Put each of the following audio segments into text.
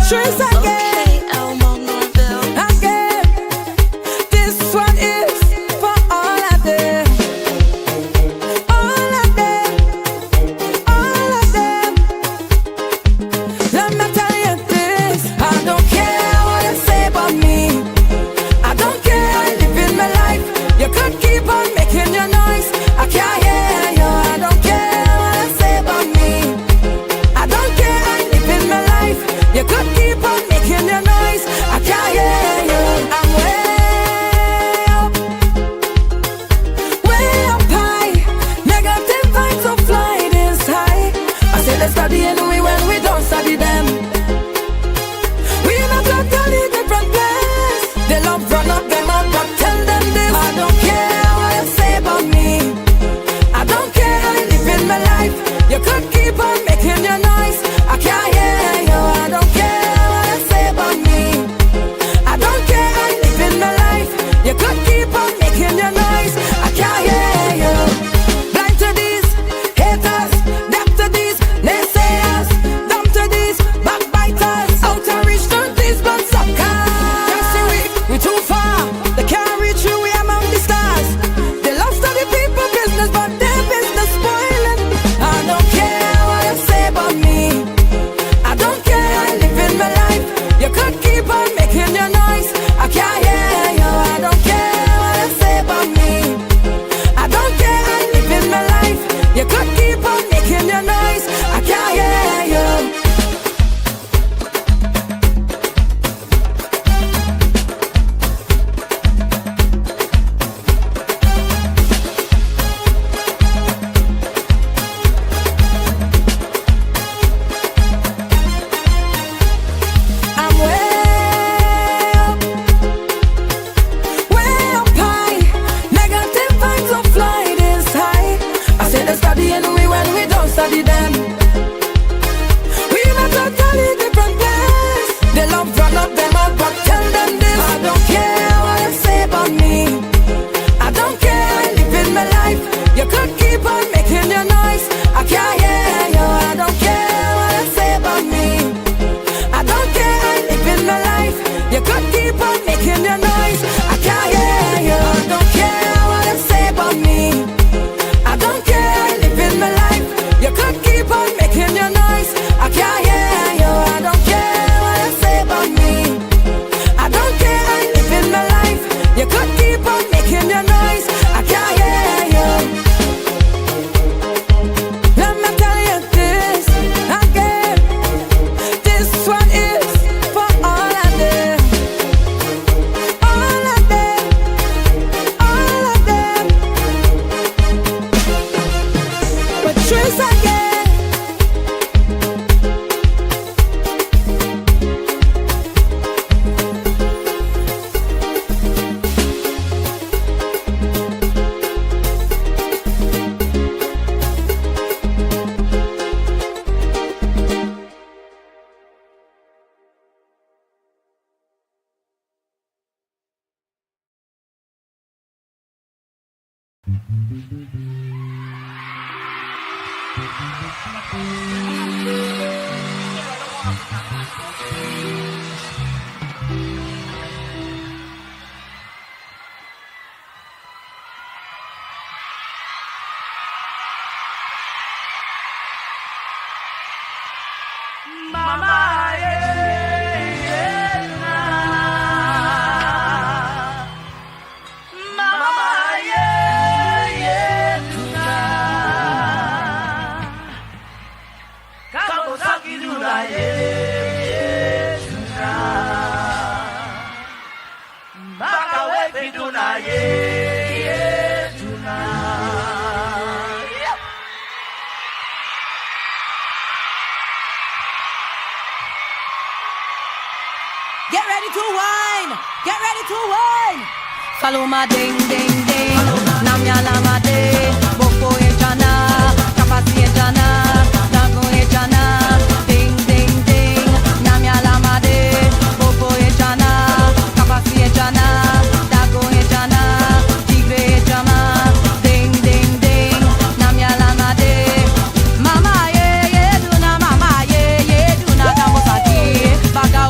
Patrice again. Again. This one is for all of them. All of them. All of them. Let me tell you this. I don't care what you say about me. I don't care how you live in my life. You could keep on making your noise. I can't hear you. I don't care what you say about me. I don't care how you live in my life. You could keep on making your noise. I can't hear you. I'm way up high. Negative vibes so fly this high. I say let's study anyway when we don't study them. We're not totally different place. They love run up them up, but tell them this. I don't care what you say about me. I don't care how you live in my life. You could keep on making your noise. I can't hear you. I don't care what you say about me. I don't care how you live in my life. You could keep on making your noise. I can't hear you. Blind to these haters, deaf to these naysayers, dumb to these backbiters, out of reach to these blood suckers. Just see we too far. They can't reach you. We among the stars. They love study people business, but their business spoiling. I don't care what you say about me. I don't care how you live in my life. You could keep on making your noise. I can't hear you. I don't care what you say about me. I don't care how you live in my life. You could keep on making your noise. I can't hear you. I'm way up high. Negative vibes so fly this high. I say let's study anyway when we don't study them. We're not totally different place. They love run up them up, but tell them this. I don't care what you say about me. I don't care how you live in my life. You could keep on making your noise. I can't hear you. I don't care what you say about me. I don't care how you live in my life. You could keep on making your noise. I can't hear you. I don't care what you say about me. I don't care how you live in my life. You could keep on making your noise. I can't hear you. I don't care what you say about me. I don't care how you live in my life. You could keep on making your noise. I can't hear you. Let me tell you this again. This one is for all of them. All of them. All of them. Patrice again. Mama, Get ready to wine. Get ready to wine. Follow my ding ding ding. Namya lama de. Boko e jana. Kapasi e jana. Dago e jana. Ding ding ding. Namya lama de. Boko e jana. Kapasi e jana. Dago e jana. Tigre e jama. Ding ding ding. Namya lama de. Mama ye ye duna. Mama ye ye duna. Damosaki. Baga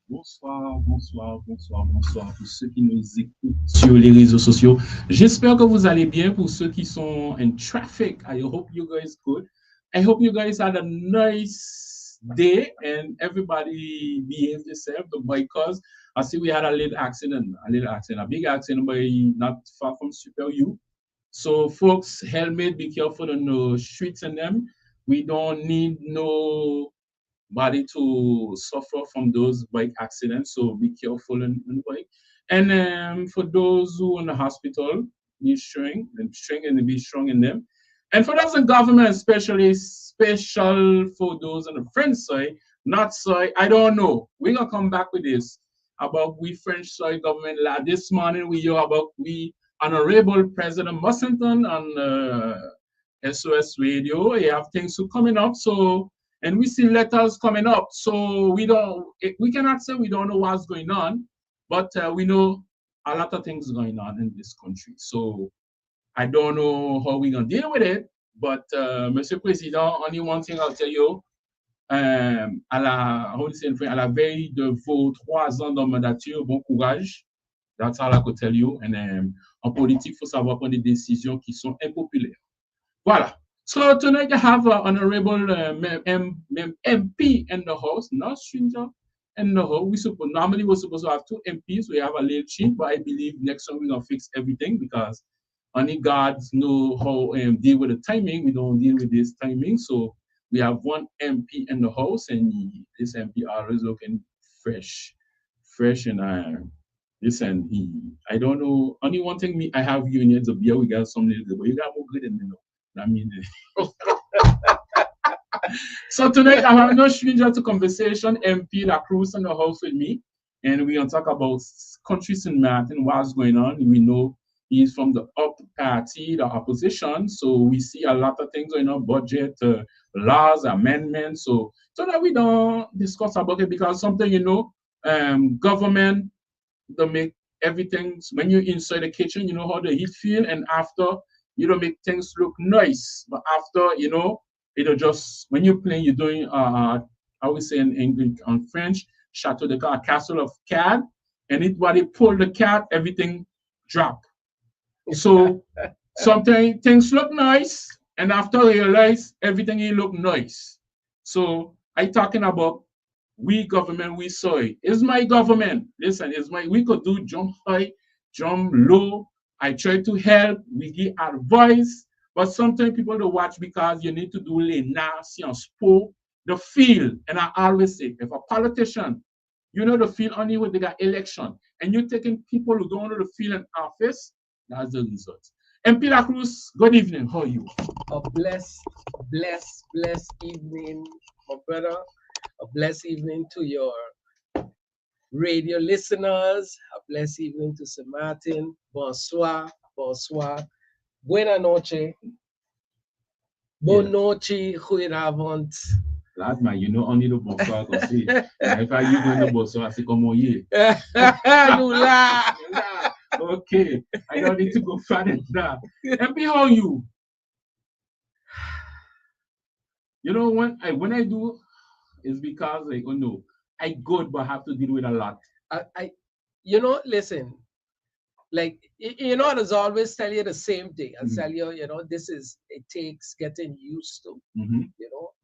Bonsoir, bonsoir, bonsoir, bonsoir pour ceux qui nous écoutent sur les réseaux sociaux. J'espère que vous allez bien. Pour ceux qui sont in traffic, I hope you guys good. I hope you guys had a nice day and everybody behaved themselves. Because I see we had a little accident, a big accident, but not far from Super U. So folks, helmet, be careful on the streets and them. We don't need no body to suffer from those bike accidents. So be careful on bike. And for those who in the hospital, be strong and be strong in them. And for those in government, especially special for those on the French side, not side, I don't know. We're gonna come back with this about we French side government. This morning we hear about we Honorable President Mussington on SOS Radio. We have things coming up. So and we see letters coming up. So we cannot say we don't know what's going on, but we know a lot of things going on in this country. So I don't know how we're gonna deal with it, but Monsieur President, only one thing I'll tell you, à la veille de vos 3 ans de mandature, bon courage. That's all I could tell you. And en politique, il faut savoir prendre des décisions qui sont impopulaires. Voilà. So tonight I have Honorable MP in the house, not stranger in the house. Normally we're supposed to have 2 MPs. We have a little cheat, but I believe next time we're gonna fix everything because only God know how deal with the timing. We don't deal with this timing. So we have 1 MP in the house, and this MP always looking fresh, and listen. I don't know. Only one thing I have unions of beer. We got some little, but you got more good than me. I mean, so tonight I have no stranger to conversation. MP La Cruz in the house with me, and we're gonna talk about countries in Martin, what's going on. We know he's from the up party, the opposition, so we see a lot of things going on, budget, laws, amendments. So tonight we don't discuss about it because something government don't make everything. When you're inside the kitchen, you know how the heat feel, and after you don't make things look nice, but after it'll just when you're playing, you're doing I would say in English on French, chateau de card, castle of cat, and when they pull the cat, everything drop. So sometimes things look nice, and after you realize everything you look nice. So I talking about we government, we soy. It's my government. Listen, it's my we could do jump high, jump low. I try to help, we give advice, but sometimes people don't watch because you need to do Lena, Sciences Po, the field. And I always say, if a politician, you know the field only when they got election, and you're taking people who don't know the field in office, that's the result. And Pilar Cruz, good evening. How are you? A blessed evening, my brother. A blessed evening to your radio listeners. A blessed evening to St. Martin. Bonsoir, bonsoir. Buena noche. Bonne noche, goedenavond. Lad, man, you know only the bonsoir can say. If I use the bonsoir, c'est comme on Nula. Okay, I don't need to go further than that. And behold you. You know, when I do, it's because like, oh no, I good but have to deal with a lot. Listen, like, there's always tell you the same thing. I'll tell you, it takes getting used to.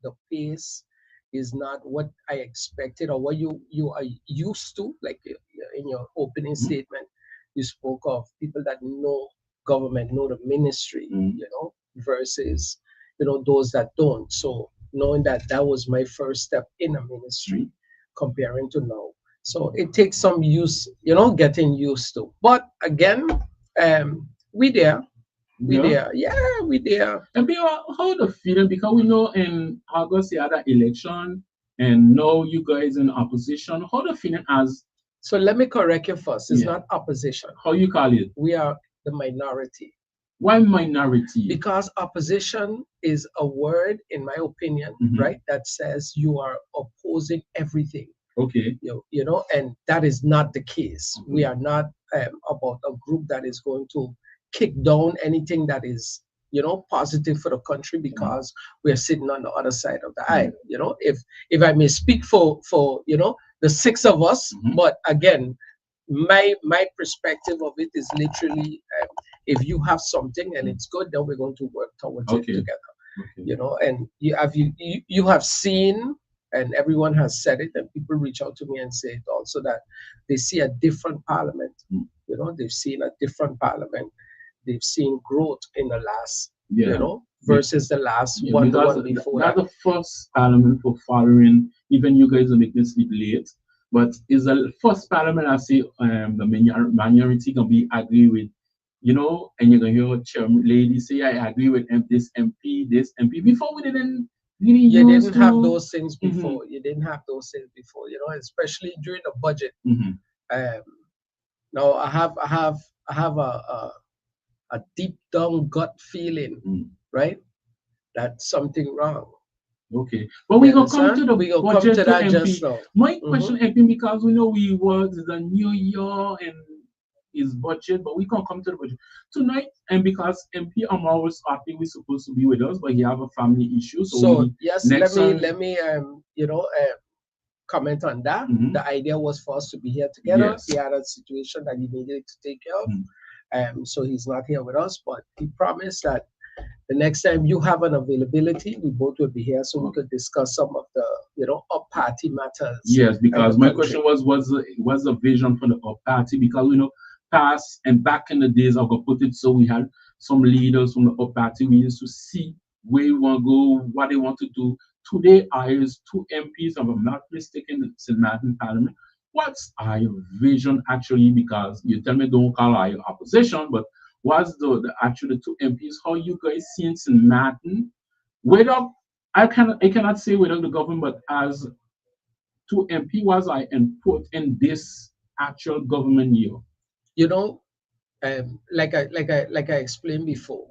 The pace is not what I expected or what you are used to. Like in your opening statement, you spoke of people that know government, know the ministry, versus, those that don't. So knowing that was my first step in a ministry comparing to now. So it takes some use, getting used to. But again, we there. We there. And be how the feeling because we know in August the other election and now you guys in opposition. How the feeling as So let me correct you first. It's not opposition. How you call it? We are the minority. Why minority? Because opposition is a word, in my opinion, right, that says you are opposing everything. Okay. And that is not the case. We are not about a group that is going to kick down anything that is, positive for the country because we are sitting on the other side of the aisle. If I may speak for the six of us, but again, my perspective of it is literally if you have something and it's good, then we're going to work towards it together. And you have seen, and everyone has said it, and people reach out to me and say it also, that they see a different parliament. They've seen a different parliament. They've seen growth in the last, versus the last one, the one before that. That's the first parliament for following, even you guys are making this sleep late, but is the first parliament I see the minority can be agree with, and you're going to hear chairman lady say, I agree with this MP, this MP. Before we didn't really you didn't have those things before. You didn't have those things before, especially during the budget. Now I have a deep down gut feeling, right, that something wrong. Okay, but we're gonna come to the budget to that MP. just now. My question, MP, because we know we work the new year and his budget, but we can't come to the budget tonight. And because MP Amar starting, we're supposed to be with us, but he have a family issue. So yes, let me comment on that. The idea was for us to be here together. Yes. He had a situation that he needed to take care of. So he's not here with us, but he promised that the next time you have an availability, we both will be here so we could discuss some of the up party matters. Yes, because my question was the vision for the up party, because past and back in the days I'll put it so we had some leaders from the up party. We used to see where we want to go, what they want to do. Today I is 2 MPs, if I'm not mistaken, the St. Martin Parliament. What's our vision actually? Because you tell me don't call our opposition, but what's the actually 2 MPs? How you guys see in St. Martin? Whether I cannot say whether the government, but as 2 MP was I input in this actual government year. Like I explained before,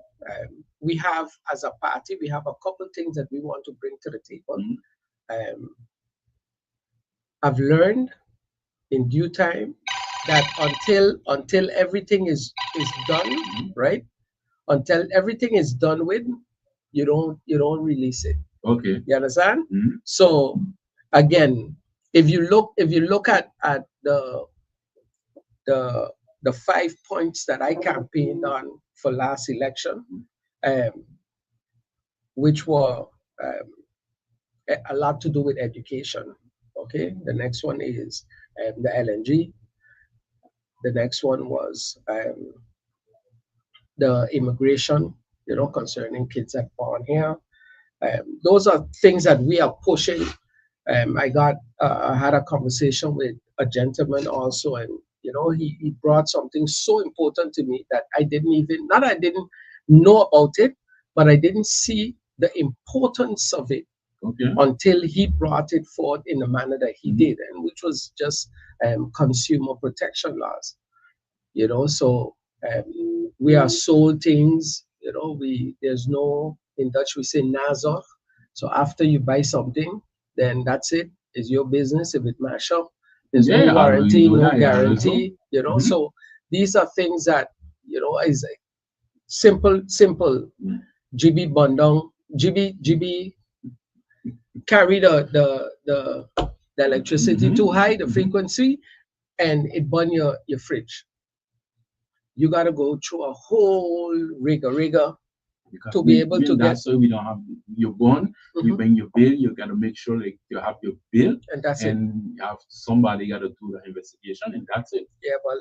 we have, as a party, we have a couple things that we want to bring to the table. I've learned in due time that until everything is done, right? Until everything is done with, you don't release it. Okay. You understand? So again, if you look at the 5 points that I campaigned on for last election, which were a lot to do with education. Okay, the next one is the LNG. The next one was the immigration, concerning kids that born here. Those are things that we are pushing. I had a conversation with a gentleman also, and he brought something so important to me that I didn't even, not I didn't know about it, but I didn't see the importance of it Okay. until he brought it forth in the manner that he did, and which was just consumer protection laws. So we are sold things. We there's no, in Dutch we say nazar. So after you buy something, then that's it. It's your business. If it mash up, there's no Yeah, warranty, know no that, yeah, also. guarantee. Mhm. So these are things that is simple. GB bundong, GB carry the electricity too high, the frequency, and it burn your fridge. You got to go through a whole rigor Because to be able to get, that's why we don't have your bond. You bring your bill. You gotta make sure like you have your bill, and that's it. and you have somebody gotta do the investigation, and that's it. Yeah, well,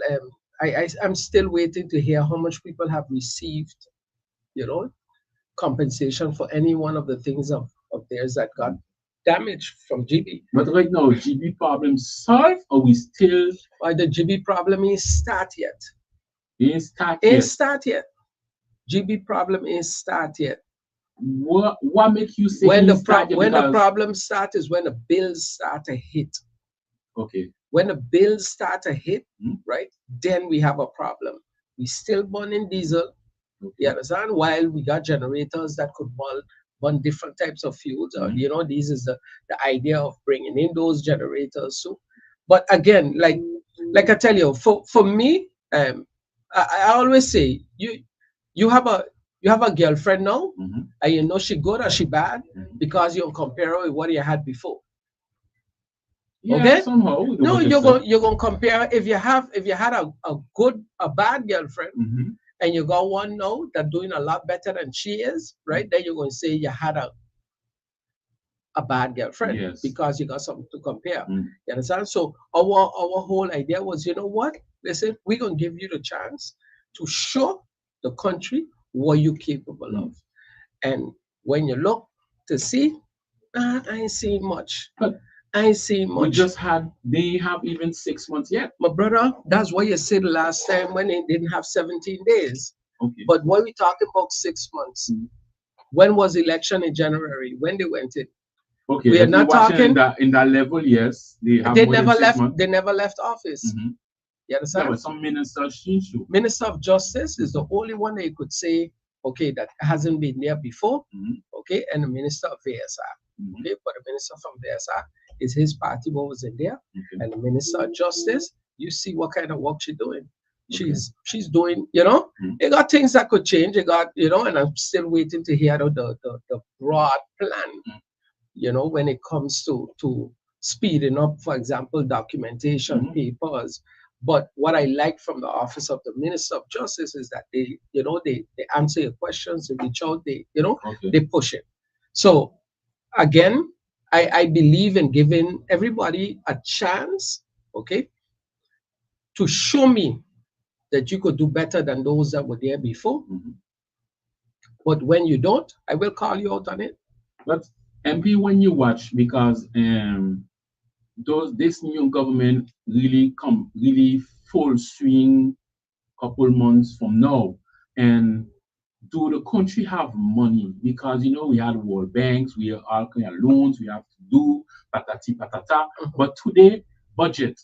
I'm still waiting to hear how much people have received, you know, compensation for any one of the things of theirs that got damaged from GB. But right now, GB problem solved, or we still Why the GB problem is start yet? ain't start Ain't yet. start yet. GB problem is start yet. What make you say When ain't start yet? when the Because problem start is when the bills start to hit. okay, When the bills start to hit, Mhm. right, then we have a problem. We still burning diesel. You understand? While we got generators that could burn different types of fuels. This is the idea of bringing in those generators. So, but again, like I tell you, for me, I always say you have a girlfriend now, Mhm. and you know she good or she bad Mhm. because you compare her with what you had before. Yeah, Okay? somehow we No, don't you're gonna compare if you had a bad girlfriend Mhm. and you got one now that doing a lot better than she is, right? Then you're gonna say you had a bad girlfriend Yes. because you got something to compare. Mm. You understand? So our whole idea was, you know what? Listen, we're gonna give you the chance to show the country what you're capable of. And when you look to see, I ain't seeing much. But I ain't seeing we much. just had they have even 6 months yet. My brother, that's what you said last time when they didn't have 17 days. Okay. But when we talking about 6 months, when was election in January? When they went in? Okay, We are if you're not watching talking. in that level, yes, they have They more than never 6 left. months. They never left office. Mhm. You Yeah, understand? but some ministers change too. Minister of Justice is the only one that you could say, okay, that hasn't been there before. Mhm. Okay, and the Minister of VSR. Mhm. Okay, but the Minister from VSR is his party what was in there, Okay. and the Minister of Justice. You see what kind of work she's doing. Okay. She's doing. Mhm. It got things that could change. It got and I'm still waiting to hear the broad plan. When it comes to speeding up, for example, documentation, papers. But what I like from the office of the Minister of Justice is that they answer your questions, they reach out, Okay. they push it. So again, I believe in giving everybody a chance, okay, to show me that you could do better than those that were there before. Mhm. But when you don't, I will call you out on it. But MP, when you watch, because this new government really full swing couple months from now, and do the country have money? Because we had world banks, we have all kind of loans we have to do, patati patata. But today, budget,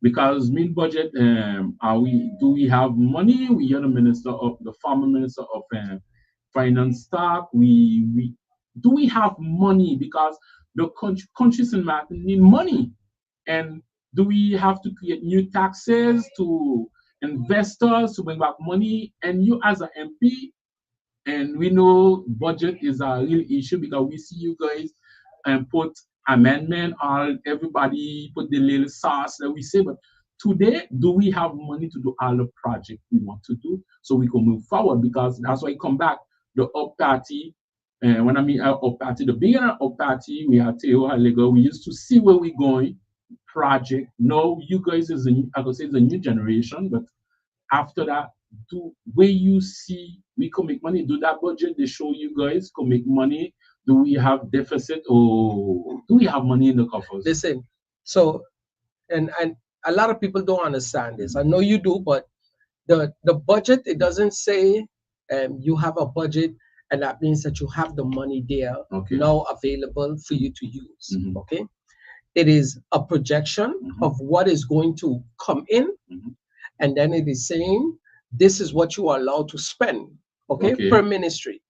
because mean budget, do we have money? We hear the former minister of finance talk. We do we have money? Because the countries in Martin need money, and do we have to create new taxes to investors to bring back money? And you as an MP, and we know budget is a real issue because we see you guys put amendment on everybody, put the little sauce that we say. But today, do we have money to do all the project we want to do so we can move forward? Because that's why I come back. The up party And when I mean our party, the beginning of party, we had Theo Haligo, we used to see where we're going, project. No, you guys is a new, I could say it's a new generation, but after that, do where you see we can make money, do that budget, they show you guys can make money. Do we have deficit or do we have money in the coffers? Listen, so and a lot of people don't understand this. I know you do, but the budget, it doesn't say you have a budget and that means that you have the money there now available for you to use. Okay, it is a projection of what is going to come in, and then it is saying this is what you are allowed to spend, per ministry.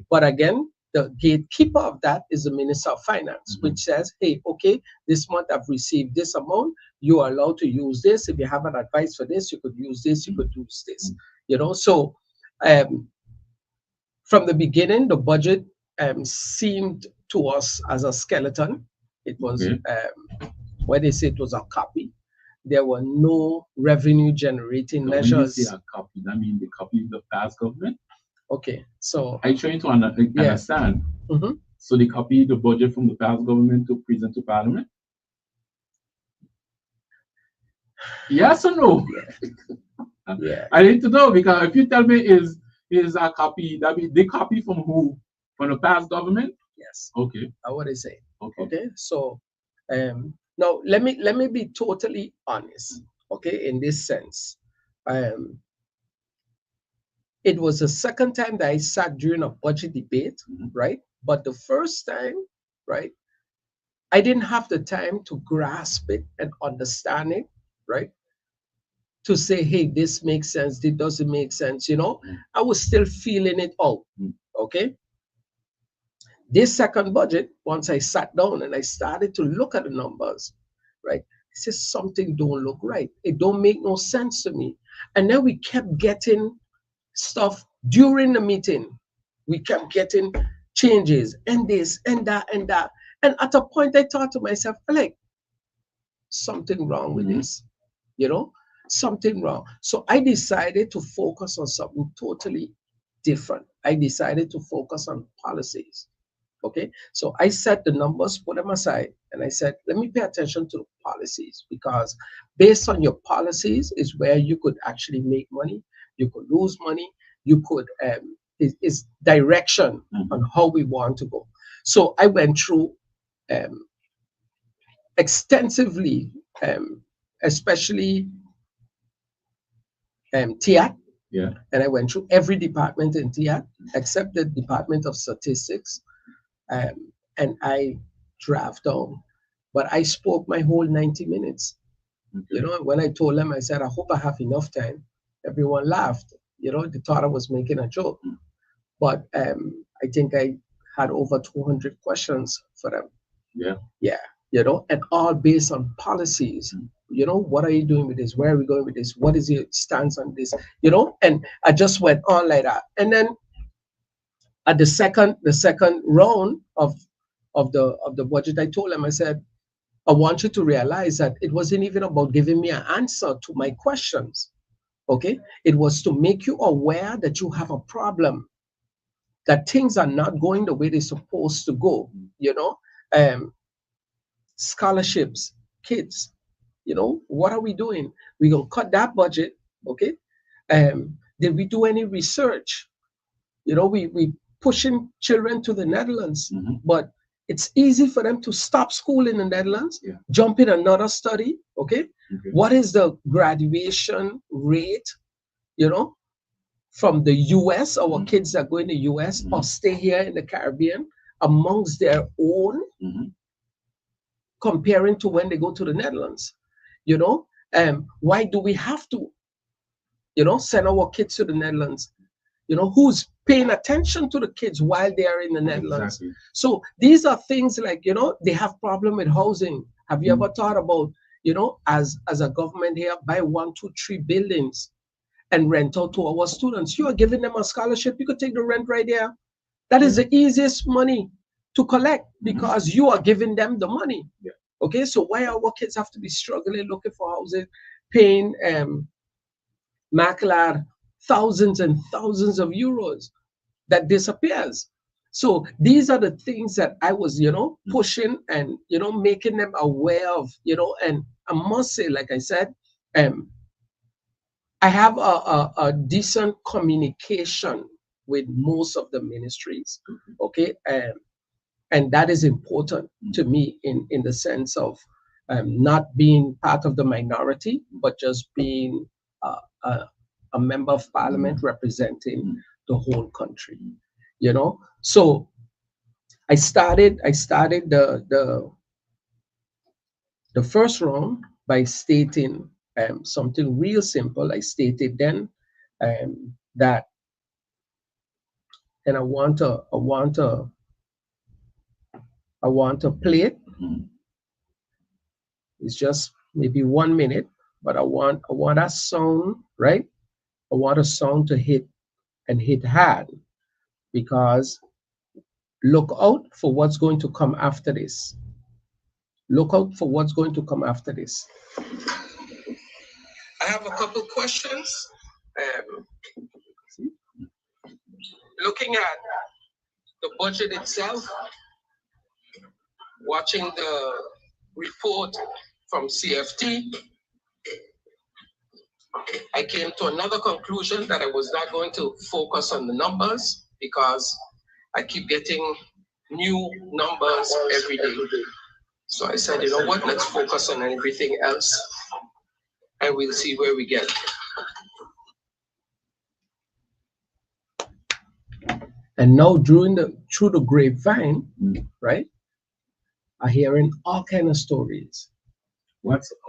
But again, the gatekeeper of that is the Minister of Finance, which says, hey, okay, this month I've received this amount, you are allowed to use this. If you have an advice for this, you could use this, you could use this. You know, so from the beginning, the budget seemed to us as a skeleton. It was, when they say it was a copy, there were no revenue generating measures. When you say a copy, that means the copy of the past government? Okay, so I'm trying to understand. So they copy the budget from the past government to present to Parliament? Yes or no? Yeah. I need to know, because if you tell me is a copy, that means they copy from who? From the past government? Yes. Okay. What I say. Okay. So now let me be totally honest. Okay, in this sense. It was the second time that I sat during a budget debate, right? But the first time, right, I didn't have the time to grasp it and understand it, right? To say, hey, this makes sense, this doesn't make sense, you know? I was still feeling it out, okay? This second budget, once I sat down and I started to look at the numbers, right? I said, something don't look right. It don't make no sense to me. And then we kept getting stuff during the meeting. We kept getting changes and this and that and that. And at a point I thought to myself, like, something wrong with this, you know, something wrong. So I decided to focus on something totally different. I decided to focus on policies. Okay, so I set the numbers, put them aside, and I said, let me pay attention to the policies, because based on your policies is where you could actually make money, you could lose money, you could, is direction on how we want to go. So I went through extensively, especially TIAT, and I went through every department in TIAT except the Department of Statistics. And I draft down, but I spoke my whole 90 minutes. You know, when I told them, I said, I hope I have enough time. Everyone laughed. You know, they thought I was making a joke. But I think I had over 200 questions for them. Yeah. You know, and all based on policies. You know, what are you doing with this? Where are we going with this? What is your stance on this? You know, and I just went on like that. And then at the second round of the budget, I told them, I said, I want you to realize that it wasn't even about giving me an answer to my questions. Okay, it was to make you aware that you have a problem, that things are not going the way they're supposed to go. You know, scholarships, kids. You know, what are we doing? We're gonna cut that budget. Okay, did we do any research? You know, we pushing children to the Netherlands, but it's easy for them to stop school in the Netherlands, jump in another study. Okay, what is the graduation rate, you know, from the US, our kids that go in the US or stay here in the Caribbean amongst their own, comparing to when they go to the Netherlands? You know, why do we have to, you know, send our kids to the Netherlands? You know, who's paying attention to the kids while they are in the Netherlands? So these are things like, you know, they have problem with housing. Have you ever thought about, you know, as a government here, buy 1, 2, 3 buildings and rent out to our students? You are giving them a scholarship. You could take the rent right there. That is the easiest money to collect, because you are giving them the money. Okay, so why our kids have to be struggling, looking for housing, paying Mackler thousands and thousands of euros that disappears? So these are the things that I was, pushing and, making them aware of, and I must say, like I said, I have a decent communication with most of the ministries, okay? And that is important to me in the sense of not being part of the minority, but just being a member of parliament representing the whole country, So I started the first round by stating something real simple. I stated then that, and I want to play it. It's just maybe 1 minute, but I want a sound, right? I want a sound to hit hard, because look out for what's going to come after this. Look out for what's going to come after this. I have a couple questions. Looking at the budget itself, watching the report from CFT, I came to another conclusion that I was not going to focus on the numbers, because I keep getting new numbers every day. So I said, you know what, let's focus on everything else and we'll see where we get. And now through the grapevine, right, I'm hearing all kind of stories.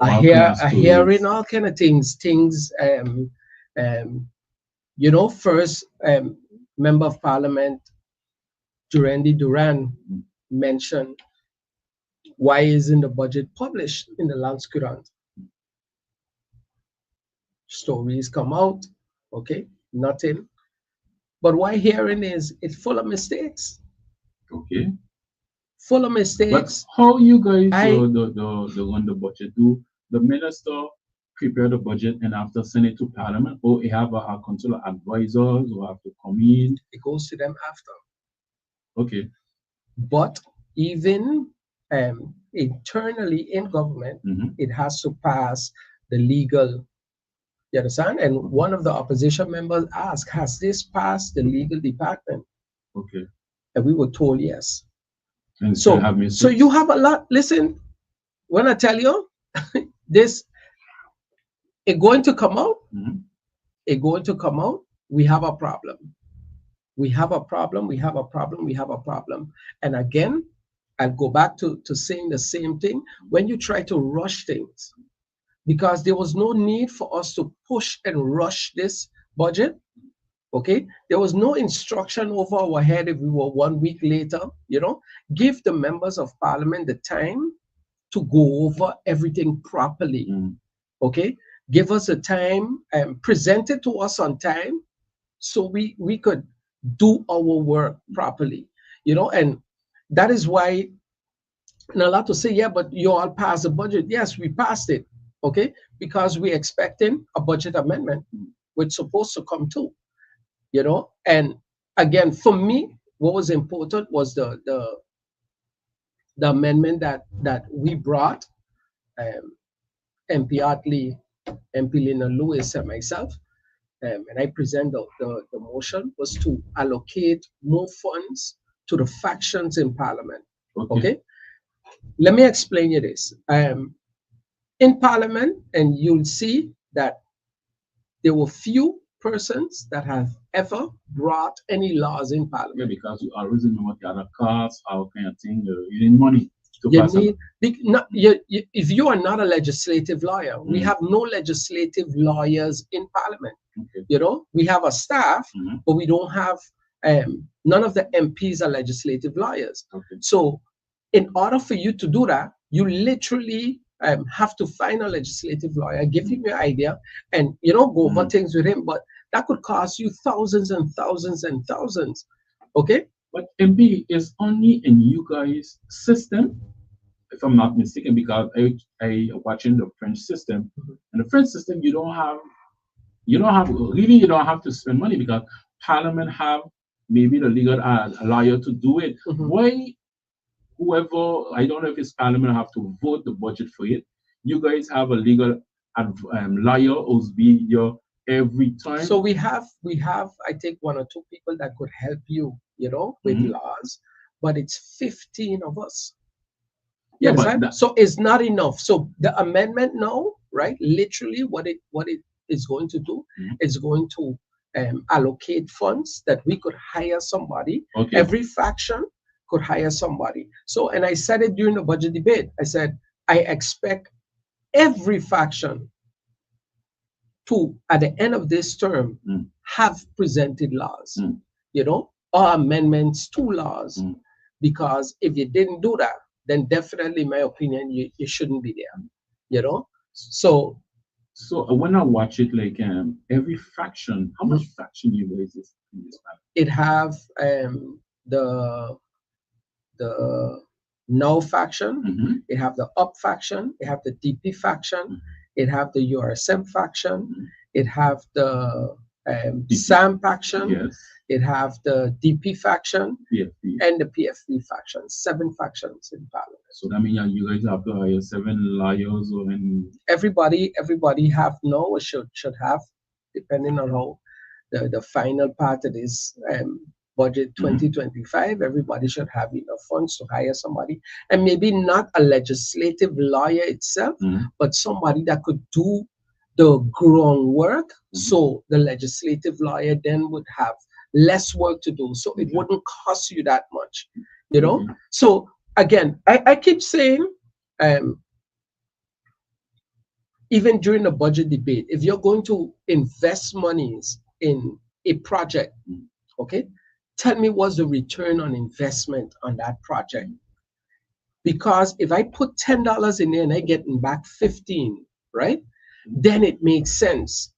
I hearing all kind of things. First, Member of Parliament Durandi mentioned, why isn't the budget published in the Landscourant? Stories come out, okay, nothing. But why hearing is it's full of mistakes. Okay. Full of mistakes. But how you guys run the budget? Do the minister prepare the budget and after send it to Parliament, or you have a council of advisors who have to come in? It goes to them after. Okay. But even internally in government, it has to pass the legal. You understand? And one of the opposition members asked, has this passed the legal department? Okay. And we were told yes. And so you have a lot. Listen, when I tell you this, it's going to come out. It's going to come out. We have a problem. We have a problem. We have a problem. We have a problem. And again, I'll go back to saying the same thing. When you try to rush things, because there was no need for us to push and rush this budget. Okay, there was no instruction over our head if we were 1 week later. Give the members of Parliament the time to go over everything properly. Okay, give us the time and present it to us on time, so we could do our work properly. And that is why, and a lot to say, yeah, but you all passed the budget. Yes, we passed it. Okay, because we're expecting a budget amendment, which is supposed to come too. And again, for me, what was important was the amendment that we brought, MP Hartley, MP Lena Lewis, and myself, and I present the motion, was to allocate more funds to the factions in Parliament. Okay? Let me explain you this. In Parliament, and you'll see that there were few persons that have ever brought any laws in Parliament. Yeah, because you always remember the other costs, all kind of thing. You need money to pass it. If you are not a legislative lawyer, we have no legislative lawyers in Parliament. Okay. We have a staff, but we don't have, none of the MPs are legislative lawyers. Okay. So in order for you to do that, you literally have to find a legislative lawyer, give him your idea, and go over things with him. But that could cost you thousands and thousands and thousands. Okay. But MP is only in you guys' system, if I'm not mistaken, because I watching the French system, and the French system you don't have to spend money, because Parliament have maybe the legal lawyer to do it. Mhm. Why whoever, I don't know if it's parliament have to vote the budget for it. You guys have a legal lawyer who's be your every time. So we have I think one or two people that could help you, with Mhm. laws, but it's 15 of us. Yeah, You but understand? So it's not enough. So the amendment now, right? Literally, what it is going to do, Mhm. it's going to allocate funds that we could hire somebody. Okay. Every faction could hire somebody. So, and I said it during the budget debate. I said I expect every faction to, at the end of this term, Mm. have presented laws, Mm. or amendments to laws. Mm. Because if you didn't do that, then definitely, in my opinion, you shouldn't be there. So So when I watch it, like every faction, how much faction you guys is in this family? it have the now faction, Mhm. it have the up faction, it have the DP faction, Mhm. it have the URSM faction, Mhm. it have the DP. SAM faction, Yes. it have the DP faction, PFP. and the PFP faction. 7 factions in parliament. So that means you guys have to hire 7 lawyers or and Everybody have no, or should have, depending on how the final part of this budget Mhm. 2025, everybody should have enough funds to hire somebody, and maybe not a legislative lawyer itself, Mhm. but somebody that could do the groundwork. Mhm. So the legislative lawyer then would have less work to do, so it Okay. wouldn't cost you that much. You know. Okay. So again, I keep saying, even during the budget debate, if you're going to invest monies in a project, Mm. okay, tell me what's the return on investment on that project. Because if I put $10 in there and I get back 15, right, then it makes sense.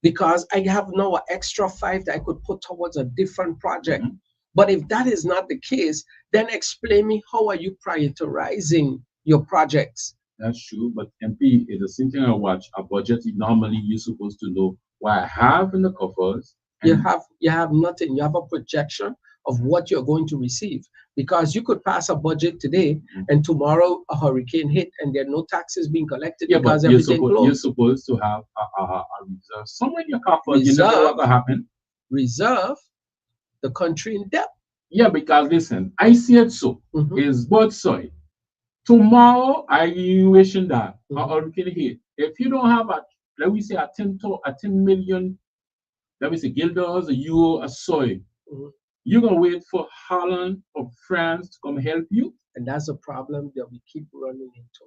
Because I have now an extra 5 that I could put towards a different project. Mhm. But if that is not the case, then explain me, how are you prioritizing your projects? That's true, but MP is the same thing I watch. A budget, normally you're supposed to know what I have in the coffers. You and- have nothing. You have a projection of what you're going to receive, because you could pass a budget today and tomorrow a hurricane hit and there are no taxes being collected, Yeah, but because everything you're closed. supposed to have a reserve somewhere in your coffers. You never know what will happen. Reserve the country in debt. Yeah, because listen, I see it so. Mhm. It's both sides. Tomorrow, I wishing that Mhm. hurricane hit. If you don't have let me say a 10 million, let me say guilders, a euro, a soy, Mhm. you're gonna wait for Holland or France to come help you. And that's a problem that we keep running into.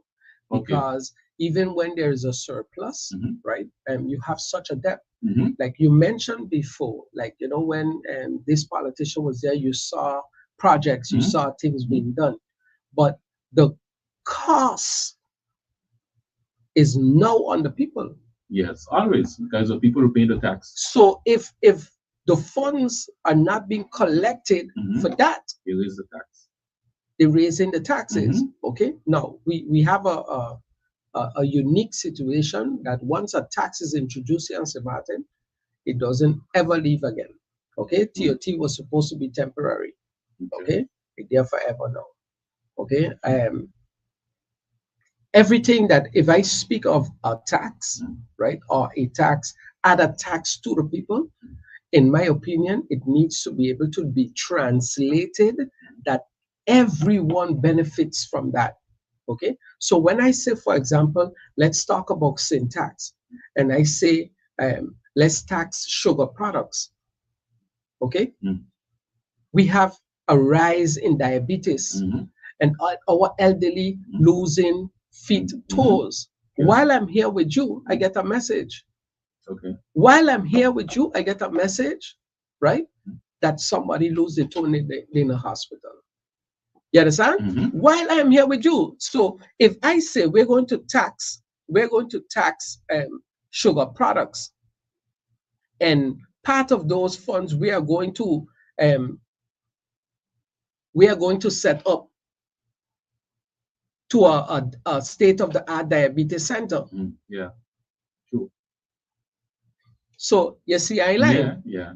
Okay. Because even when there is a surplus, Mhm. right, you have such a debt. Mhm. Like you mentioned before, like, when this politician was there, you saw projects, you Mhm. saw things being done. But the cost is now on the people. Yes, always, because the people who pay the tax. So if the funds are not being collected Mhm. for that, It is the tax. they're raising the taxes. Mhm. Okay. Now we have a unique situation that once a tax is introduced here in St. Martin, it doesn't ever leave again. Okay. TOT was supposed to be temporary. Okay. It's there forever now. Okay. Everything that, if I speak of a tax, right, or a tax, add a tax to the people, in my opinion, it needs to be able to be translated that everyone benefits from that. Okay. So when I say, for example, let's talk about sin tax, and I say, let's tax sugar products. Okay. Mm. We have a rise in diabetes, Mhm. and our elderly losing feet, toes. Yeah. While I'm here with you, I get a message. Okay. While I'm here with you, I get a message, right, that somebody lose their toe in a hospital. You understand? Mhm. While I'm here with you. So if I say we're going to tax sugar products, and part of those funds we are going to set up to a state-of-the-art diabetes center. Yeah. True. So you see, I line. Yeah.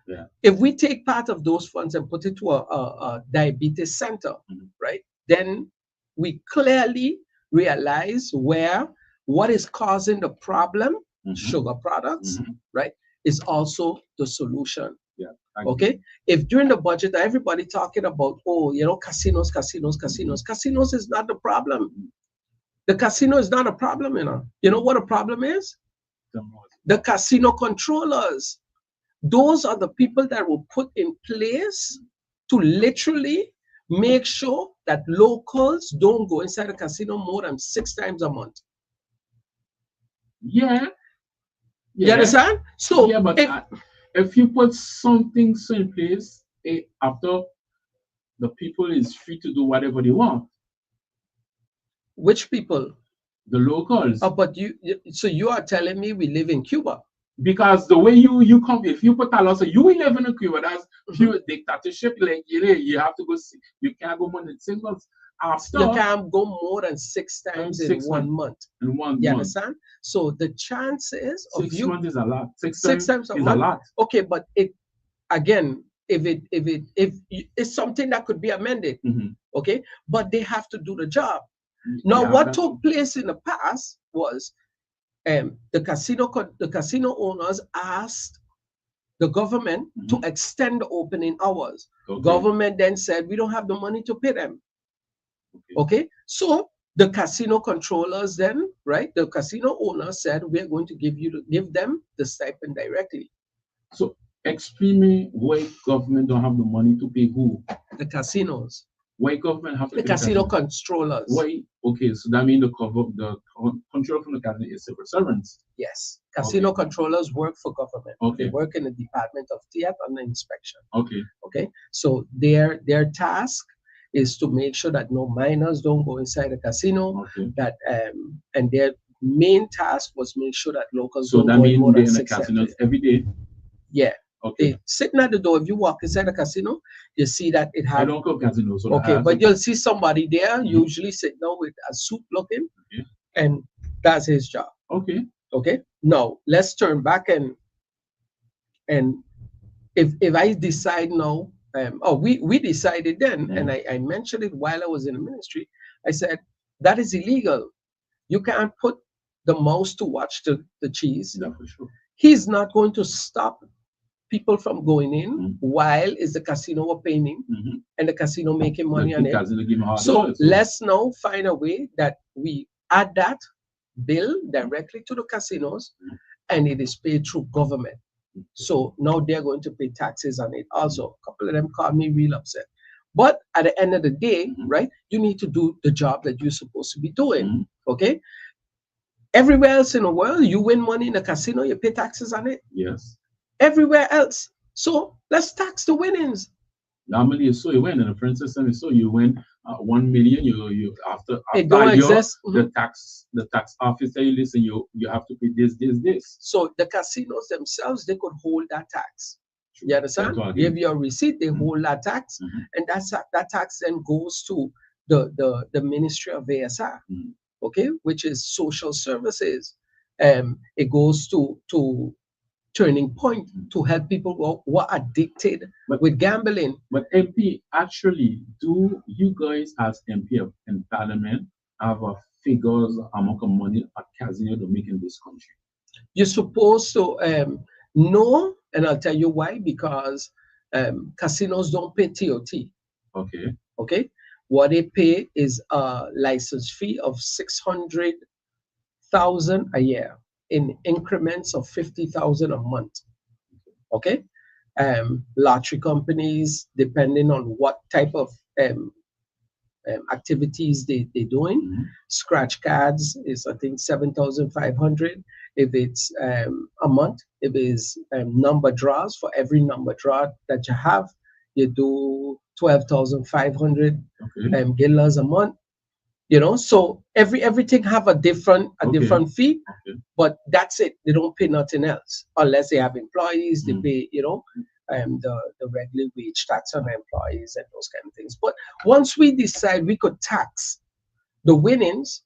Yeah. If we take part of those funds and put it to a diabetes center, right, then we clearly realize what is causing the problem, sugar products, right, is also the solution. Yeah. Okay. If during the budget everybody talking about, oh, casinos, casinos is not the problem. The casino is not a problem, You know what a problem is? The casino controllers. Those are the people that were put in place to literally make sure that locals don't go inside a casino more than 6 times a month. Yeah. You understand? So yeah, but if you put something in place, after the people is free to do whatever they want. Which people? The locals. Oh, but so you are telling me we live in Cuba? Because the way you come, if you put a lot, so you will live in Cuba, that's pure dictatorship. Like you have to go see, you can't go more than 6 months after. You can't go more than 6 times in 1 month. In 1 month. You understand? So the chances of 6 months is a lot. 6 times a is month. A lot. Okay, but if it's something that could be amended, okay, but they have to do the job. Now, what took place in the past was the casino owners asked the government to extend the opening hours. Government then said we don't have the money to pay them. Okay, so the casino controllers then, right, the casino owners said we're going to give them the stipend directly. So explain me why government don't have the money to pay who? The casinos. Why government have to the pay casino controllers? Why? Okay, so that means the control from the casino is civil servants. Yes, casino controllers work for government. Okay. They work in the Department of Theater and Inspection. Okay. Okay, so their task is to make sure that no minors don't go inside the casino. Okay. That and their main task was make sure that locals so don't that go means more they're than in the 6 casinos every day. Yeah. Okay. They sitting at the door. If you walk inside the casino, you see that it has. I don't go casinos. So okay, but you'll see somebody there, usually sitting down with a suit looking, and that's his job. Okay. Okay. Now let's turn back and if I decide now, we decided then, and I mentioned it while I was in the ministry. I said that is illegal. You can't put the mouse to watch the cheese. Yeah, for sure. He's not going to stop people from going in while is the casino paying and the casino making money on it. So let's now find a way that we add that bill directly to the casinos and it is paid through government. So now they're going to pay taxes on it. Also, a couple of them called me real upset. But at the end of the day, right, you need to do the job that you're supposed to be doing. Okay? Everywhere else in the world, you win money in a casino, you pay taxes on it. Yes. Everywhere else. So let's tax the winnings. Normally, so you win in the print system. So you win 1 million. You after it don't exist. The tax officer you listen. You have to pay this. So the casinos themselves they could hold that tax. You understand? Give you a receipt, they hold that tax, and that tax then goes to the Ministry of ASR, okay, which is social services. It goes to Turning Point to help people who are addicted with gambling. But MP, actually, do you guys as MP in Parliament have figures amount of money a casino to make in this country? You're supposed to know, and I'll tell you why, because casinos don't pay TOT. Okay. Okay. What they pay is a license fee of 600,000 a year in increments of 50,000 a month. Okay. Lottery companies, depending on what type of activities they're doing. Scratch cards is I think 7,500 if it's a month. If it's number draws, for every number draw that you have, you do 12,500 guilders a month. You know, so everything have a different fee, but that's it. They don't pay nothing else unless they have employees. They pay, you know, the regular wage tax on employees and those kind of things. But once we decide we could tax the winnings,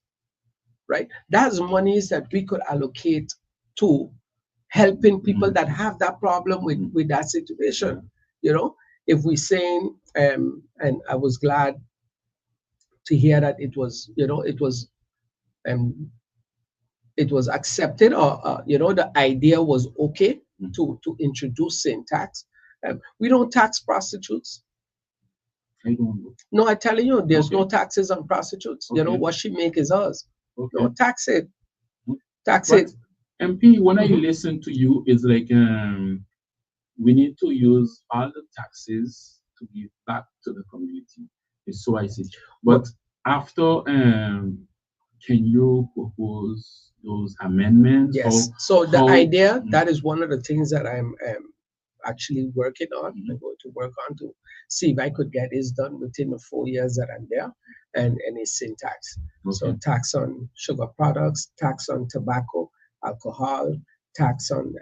right? That's monies that we could allocate to helping people that have that problem with that situation. You know, if we saying, and I was glad to hear that it was, um, it was accepted, or the idea was okay to introduce sin tax. We don't tax prostitutes. I don't know. No, I'm telling you, there's Okay. no taxes on prostitutes. Okay. What she make is hers. Okay. No, tax it. Tax But it. MP, when I listen to you, it's like we need to use all the taxes to give back to the community. It's so I see. But after, can you propose those amendments? Yes. So the idea, that is one of the things that I'm actually working on. I'm going to work on to see if I could get this done within the 4 years that I'm there, and it's sin tax. So tax on sugar products, tax on tobacco, alcohol, tax on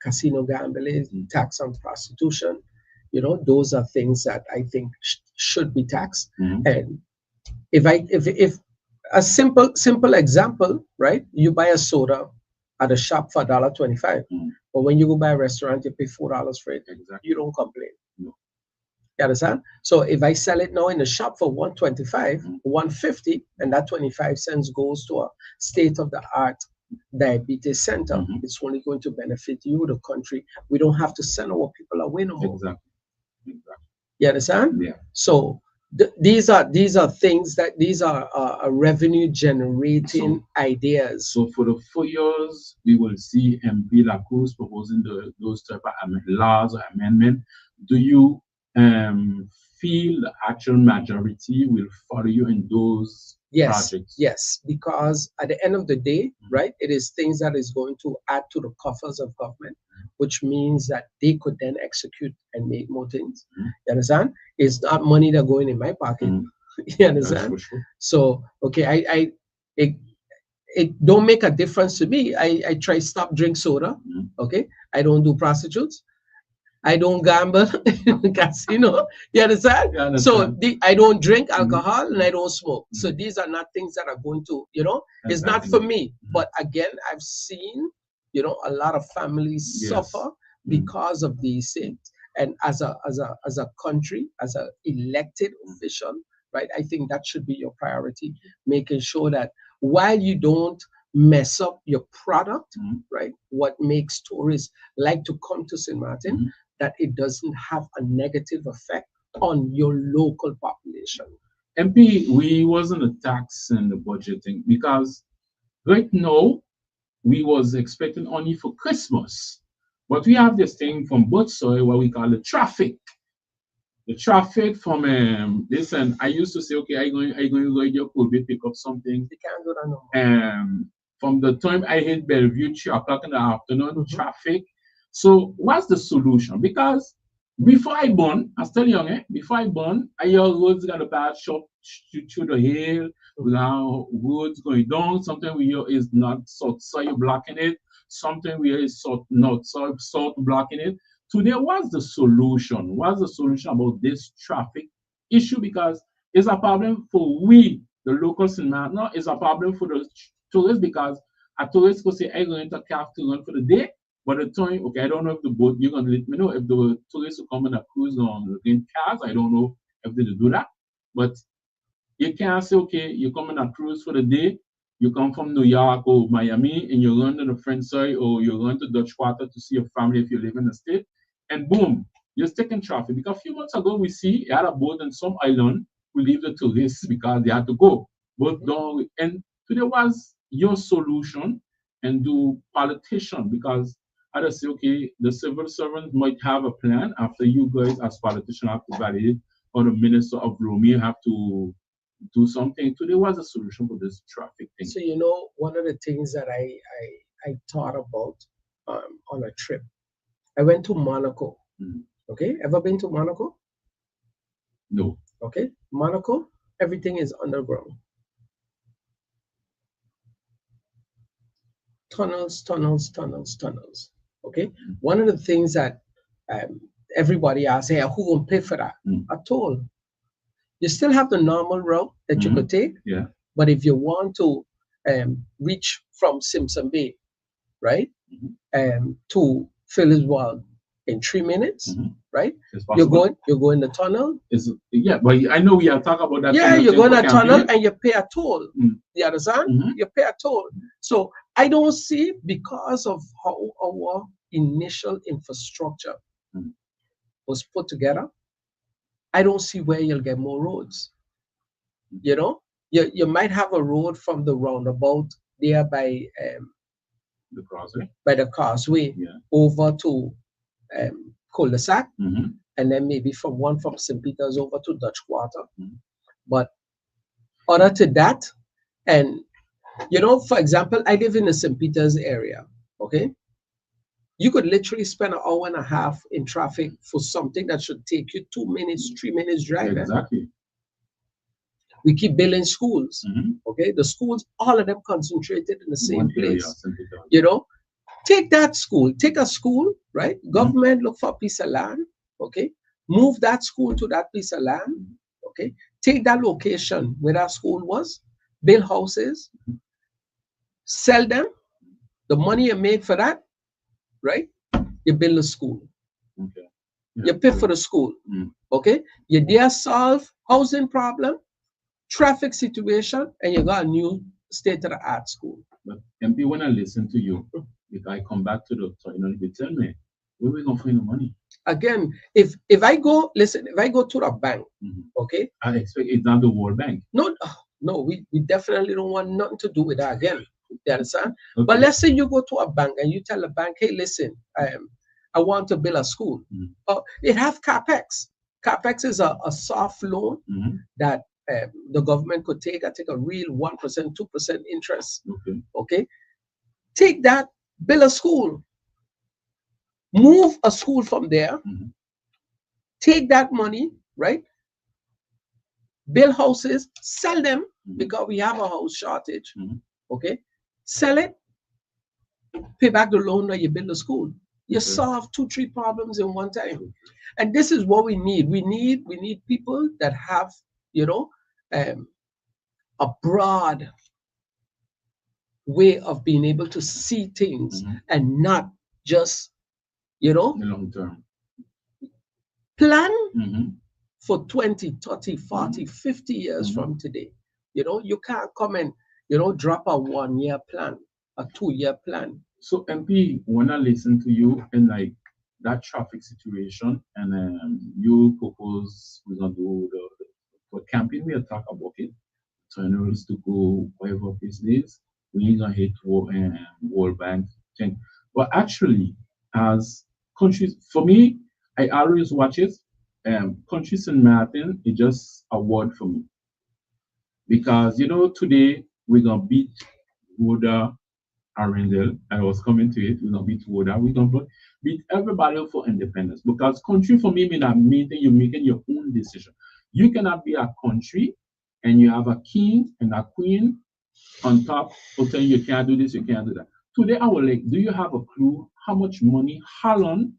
casino gambling, tax on prostitution. Those are things that I think should be taxed. And if a simple example, right? You buy a soda at a shop for $1.25, but when you go by a restaurant, you pay $4 for it. Exactly. You don't complain. No. You understand? So if I sell it now in the shop for $1.25, $1.50, and that 25 cents goes to a state-of-the-art diabetes center, it's only going to benefit you, the country. We don't have to send our people away no more. Exactly. You understand? Yeah. So these are things that these are revenue generating ideas. So for the 4 years, we will see MP Lacruz proposing those type of laws or amendment. Do you feel the actual majority will follow you in those projects? Yes, because at the end of the day, right, it is things that is going to add to the coffers of government, which means that they could then execute and make more things. You understand? It's not money that going in my pocket. You understand? Sure. So okay, it don't make a difference to me. I try stop drink soda. Okay, I don't do prostitutes. I don't gamble in casino. You understand? So I don't drink alcohol and I don't smoke. So these are not things that are going to, it's not for me. But again, I've seen, a lot of families suffer because of these things. And as a country, as an elected official, right, I think that should be your priority, making sure that while you don't mess up your product, right, what makes tourists like to come to St. Martin, that it doesn't have a negative effect on your local population. MP, we wasn't a tax and the budgeting because right now we was expecting only for Christmas, but we have this thing from both sides what we call the traffic. The traffic from listen, I used to say, okay, I going to go in your could pick up something. You can't do that no more. From the time I hit Bellevue, 3 o'clock in the afternoon, traffic. So what's the solution? Because before I born, I was telling you, before I born, I hear roads got a bad shot through the hill, now roads going down. Something we hear is not south soil blocking it. Something we hear is north south blocking it. Today, what's the solution? What's the solution about this traffic issue? Because it's a problem for we, the locals in Martin. It's a problem for the tourists because a tourist could say, I'm going to have to run for the day. But the time, okay, I don't know if the boat, you're going to let me know if the tourists will come on a cruise on in cars. I don't know if they do that. But you can't say, okay, you come on a cruise for the day, you come from New York or Miami, and you run to the French side or you run to Dutch Quarter to see your family if you live in the state, and boom, you're stuck in traffic. Because a few months ago, we see you had a boat on some island, we leave the tourists because they had to go. But don't, and today was your solution, and do politician, because I just say, okay, the civil servant might have a plan after you guys as politicians have to validate, or the minister of Rome have to do something. Today was a solution for this traffic thing. So, one of the things that I thought about on a trip, I went to Monaco. Okay, ever been to Monaco? No. Okay, Monaco, everything is underground. Tunnels. Okay, one of the things that everybody asks, hey, who won't pay for that? A toll. You still have the normal route that you could take, yeah. But if you want to reach from Simpson Bay, right, to Phillips in 3 minutes, right? It's You're possible. going the tunnel. Yeah, but I know we are talking about that. Yeah, you're going a tunnel and you pay a toll. Mm. You understand? You pay a toll. So I don't see, because of how our initial infrastructure was put together, I don't see where you'll get more roads. You know, you might have a road from the roundabout there by the causeway, yeah, over to cul-de-sac, and then maybe from St. Peter's over to Dutch Quarter. But other to that, and you know, for example, I live in the St. Peter's area. Okay, you could literally spend an hour and a half in traffic for something that should take you 2 minutes, 3 minutes drive. Exactly. We keep building schools. Okay, the schools, all of them concentrated in the same place. You know, take a school, right? Government look for a piece of land. Okay, move that school to that piece of land. Okay, take that location where that school was, build houses, sell them. The money you make for that, right? You build a school. Okay. Yeah, you pay for the school. Okay, you there solve housing problem, traffic situation, and you got a new state-of-the-art school. But MP, when I listen to you, if I come back to the, you know, you tell me, where we gonna find the money? Again, if I go to the bank, okay, I expect it's not the World Bank. No, we definitely don't want nothing to do with that again. You understand? Okay. But let's say you go to a bank and you tell the bank, hey, listen, I want to build a school. It have CapEx. CapEx is a soft loan that the government could take. I take a real 1%, 2% interest. Okay. Take that, build a school. Move a school from there. Take that money, right? Build houses, sell them because we have a house shortage. Okay. Sell it, pay back the loan that you build the school. You solve 2-3 problems in one time. And this is what we need. We need people that have, you know, a broad way of being able to see things and not just, you know, the long term. Plan for 20, 30, 40, 50 years from today. You know, you can't come and, you know, drop a 1-year plan, a 2-year plan. So MP, when I listen to you and like that traffic situation, and you propose we're gonna do for camping, we'll talk about it. Tunnels to go wherever place is. We gonna hit World Bank thing. But actually, as countries, for me, I always watch it. Country St. Martin is just a word for me. Because, you know, today we're going to beat Woda Arundel. I was coming to it. We're going to beat Woda. We're going to beat everybody for independence. Because country for me means you're making your own decision. You cannot be a country and you have a king and a queen on top who tell you can't do this, you can't do that. Today, I would like, do you have a clue how much money Holland,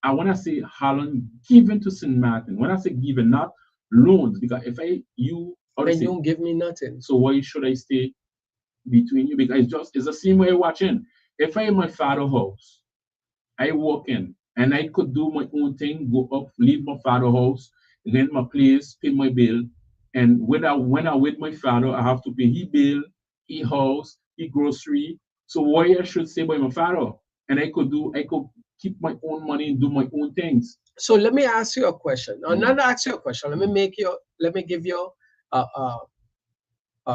I want to say Holland, given to St. Martin? When I say given, not loans, because if you don't give me nothing. So why should I stay between you? Because it's the same way watching. If I in my father's house, I walk in and I could do my own thing, go up, leave my father's house, rent my place, pay my bill. And when I with my father, I have to pay his bill, his house, his grocery. So why I should stay by my father? And I could keep my own money and do my own things. So let me ask you a question. No, not ask you a question. Let me give you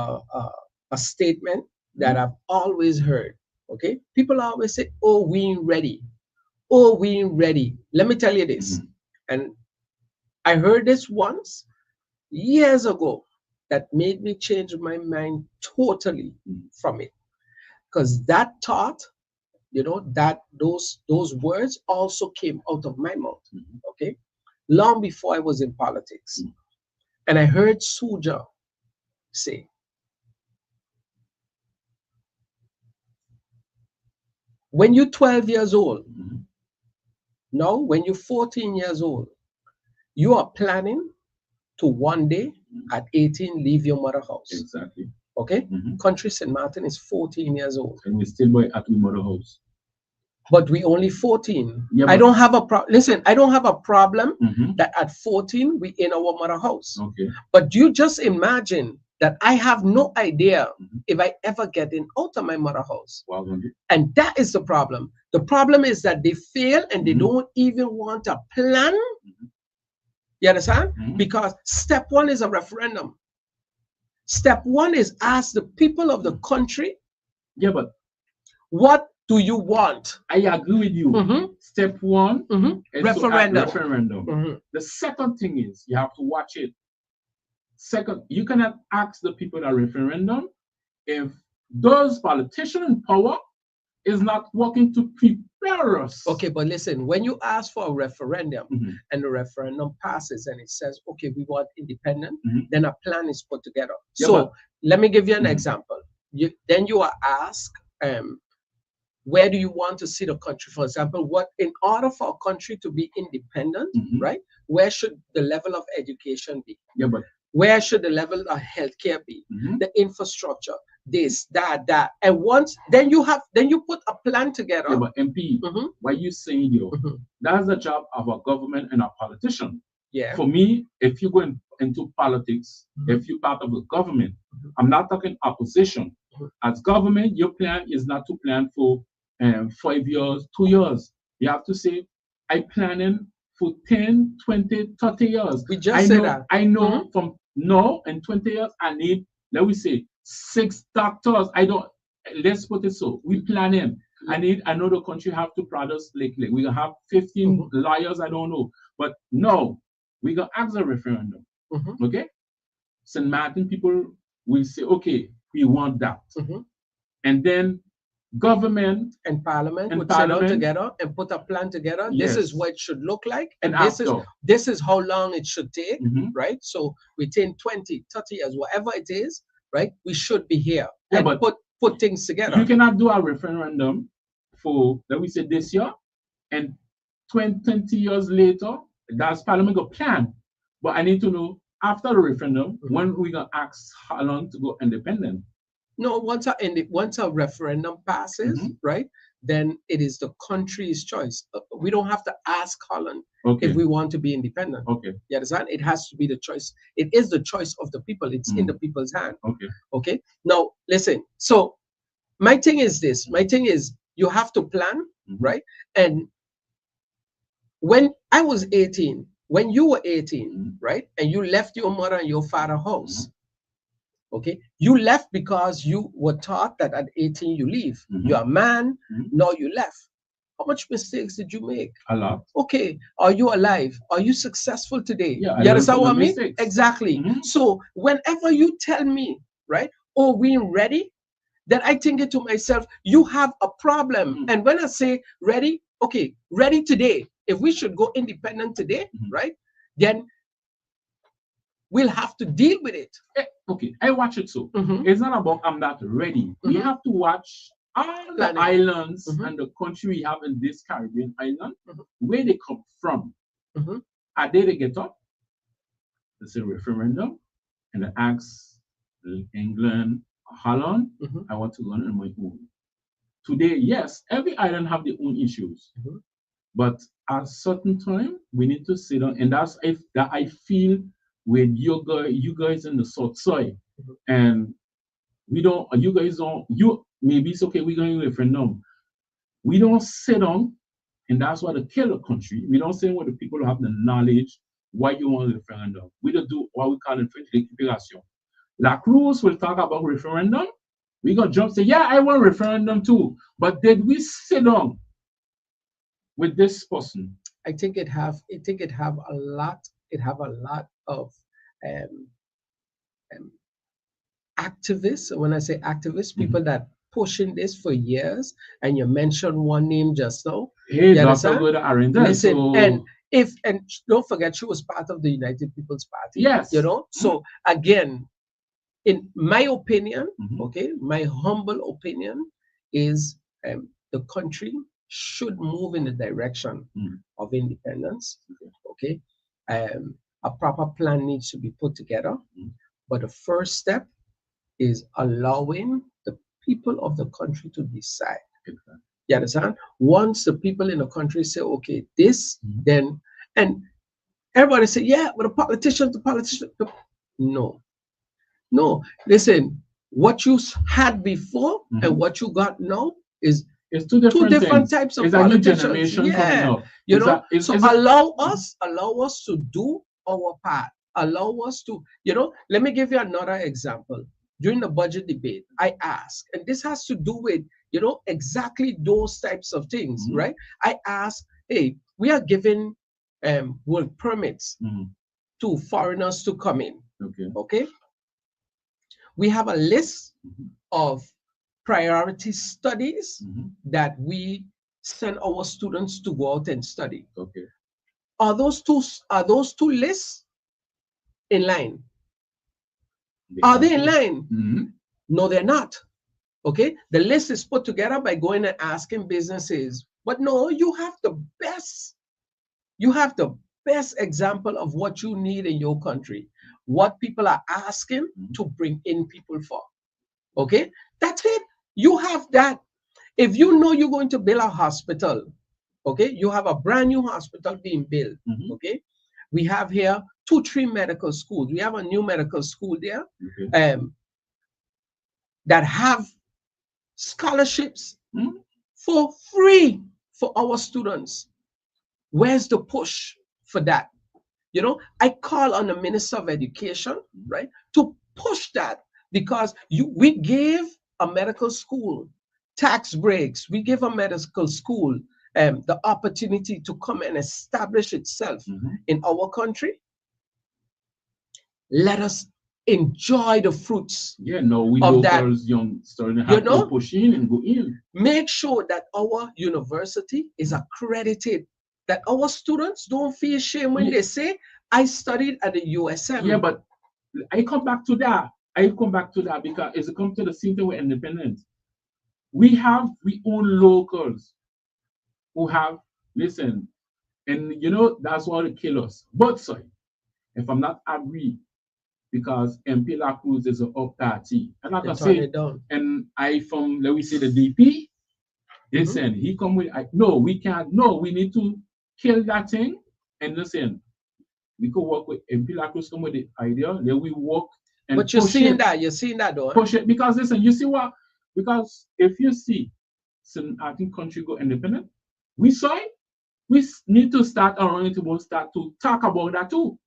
a statement that I've always heard. Okay, people always say, "Oh, we ain't ready. Oh, we ain't ready." Let me tell you this, and I heard this once years ago that made me change my mind totally from it, because that thought, you know, that those words also came out of my mouth. Okay, long before I was in politics, and I heard Suja say, when you're 12 years old, now when you're 14 years old, you are planning to one day at 18 leave your mother's house. Exactly. Okay? Country St. Martin is 14 years old. And we still boy at my mother's house. but we only 14. Yeah, I but- don't have a problem. Listen, I don't have a problem Mhm. that at 14 we in our mother house. Okay. But you just imagine that I have no idea Mhm. if I ever get in out of my mother house. Well, gonna do. And that is the problem. The problem is that they fail and they Mhm. don't even want a plan. Mhm. You understand? Mhm. Because step one is a referendum. Step one is ask the people of the country, Yeah, but what do you want? I agree with you. Mhm. Step one Mhm. is Referendum. referendum. Mhm. The second thing is you have to watch it. Second, you cannot ask the people at referendum if those politicians in power is not working to prepare us. Okay, but listen, when you ask for a referendum Mhm. and the referendum passes and it says, okay, we want independent, Mhm. then a plan is put together. Yeah, So but- let me give you an Mhm. example. Then you are asked, where do you want to see the country? For example, what in order for a country to be independent, Mhm. right? Where should the level of education be? Yeah, but Where should the level of healthcare be? Mhm. The infrastructure, this, that. And once then you put a plan together. yeah, but MP, Mhm. what you saying here? Mhm. That's the job of a government and a politician. Yeah. For me, if you go into politics, Mhm. if you're part of the government, Mhm. I'm not talking opposition. Mhm. As government, your plan is not to plan for 5 years, 2 years. You have to say, I planning for 10, 20, 30 years. We just I said know, that. I know Mhm. from now and 20 years, I need, let me say, 6 doctors. Let's put it so. We planning. I know the country have to produce like we gonna have 15 Mhm. lawyers, I don't know. But no, we gonna ask a referendum. Mhm. Okay? St. Martin people will say, okay, we want that. Mhm. And then government And Parliament And would sit down Parliament- together and put a plan together. This is Yes. what it should look like, and and after. this is how long it should take, Mhm. right? So within 20, 30 years, whatever it is, right? We should be here Yeah, and but put things together. You cannot do a referendum for, let me say, this year, and 20 years later, that's Parliament got plan. But I need to know after the referendum, Mhm. when we gonna ask how long to go independent. No, once a referendum passes, Mhm. right? Then it is the country's choice. We don't have to ask Holland Okay. if we want to be independent. Okay. You understand? It has to be the choice. It is the choice of the people. It's in Mm. the people's hand. Okay. Okay. Now listen. So my thing is this. My thing is you have to plan, Mhm. right? And when I was 18, when you were 18, Mhm. right, and you left your mother and your father's house, okay, you left because you were taught that at 18 you leave. Mhm. You're a man. Mhm. Now you left. How much mistakes did you make? A lot. Okay, are you alive? Are you successful today? Yeah, I You learned understand from what I my mean? mistakes. Exactly. Mhm. So whenever you tell me, right, oh, we ready, then I think it to myself, you have a problem. Mhm. And when I say ready, okay, ready today. If we should go independent today, Mhm. right, then we'll have to deal with it. Okay, I watch it so. Mhm. It's not about I'm not ready. We Mhm. have to watch all the Planning. islands Mhm. and the country we have in this Caribbean island, Mhm. where they come from. Mhm. Are they get up? It's a referendum, and they ask England, Holland, Mhm. I want to go on my own. Today, yes, every island have their own issues, Mhm. but at a certain time we need to sit down, and that's if that I feel with you guys in the south side, Mhm. and we don't, you guys don't, you maybe it's okay, we're going to referendum. We don't sit down, and that's why they kill the country. We don't sit with the people who have the knowledge why you want a referendum. We don't do what we call récupération. La Cruz will talk about referendum. We gonna jump say, yeah, I want referendum too. But did we sit down with this person? I think it have a lot. It have a lot of um, um, activists. When I say activists, people that pushing this for years. And you mentioned one name just now. Hey, You Dr. understand? Good Arendelle. Listen, So, and don't forget, she was part of the United People's Party. Yes. You know. So again, in my opinion, Mhm. okay, my humble opinion is the country should move in the direction Mhm. of independence. Okay, a proper plan needs to be put together, Mhm. but the first step is allowing the people of the country to decide. Exactly. You understand? Once the people in the country say, okay, this, then, and everybody say, yeah, but the politician. No, no. Listen, what you had before and what you got now is It's two two different different things. types of It's a new politicians. generation coming Yeah, up. you It's know. a, it's, So it's a, allow us to do our part. Allow us to, Let me give you another example. During the budget debate, I asked, and this has to do with exactly those types of things, right? I asked, hey, we are giving work permits to foreigners to come in. Okay. We have a list of priority studies that we send our students to go out and study. Okay. Are those two lists in line? Are they in line? No, they're not. Okay. The list is put together by going and asking businesses, but no, you have the best example of what you need in your country, what people are asking to bring in people for. Okay, that's it. You have that. If you know you're going to build a hospital, okay, you have a brand new hospital being built. Okay, we have here 2-3 medical schools. We have a new medical school there that have scholarships for free for our students. Where's the push for that? I call on the Minister of Education, right, to push that, because we gave a medical school tax breaks. We give a medical school the opportunity to come and establish itself in our country. Let us enjoy the fruits. Yeah, no, we of locals, that. young starting to have to push in and go in. Make sure that our university is accredited, that our students don't feel shame when they say, I studied at the USM. Yeah, but I come back to that. Because it's come to the same thing with independence. We own locals who have, listen, and that's what it kill us. But sorry, if I'm not agree, because MP La Cruz is an up party. And like I say, and I from, let me say, the DP, listen, he come with, no, we can't, no, we need to kill that thing. And listen, we could work with MP La Cruz, come with the idea, then we work and but you're seeing that though. Push it, because listen, you see what? Because if you see some, I think, country go independent, we saw it, we need to start to talk about that too.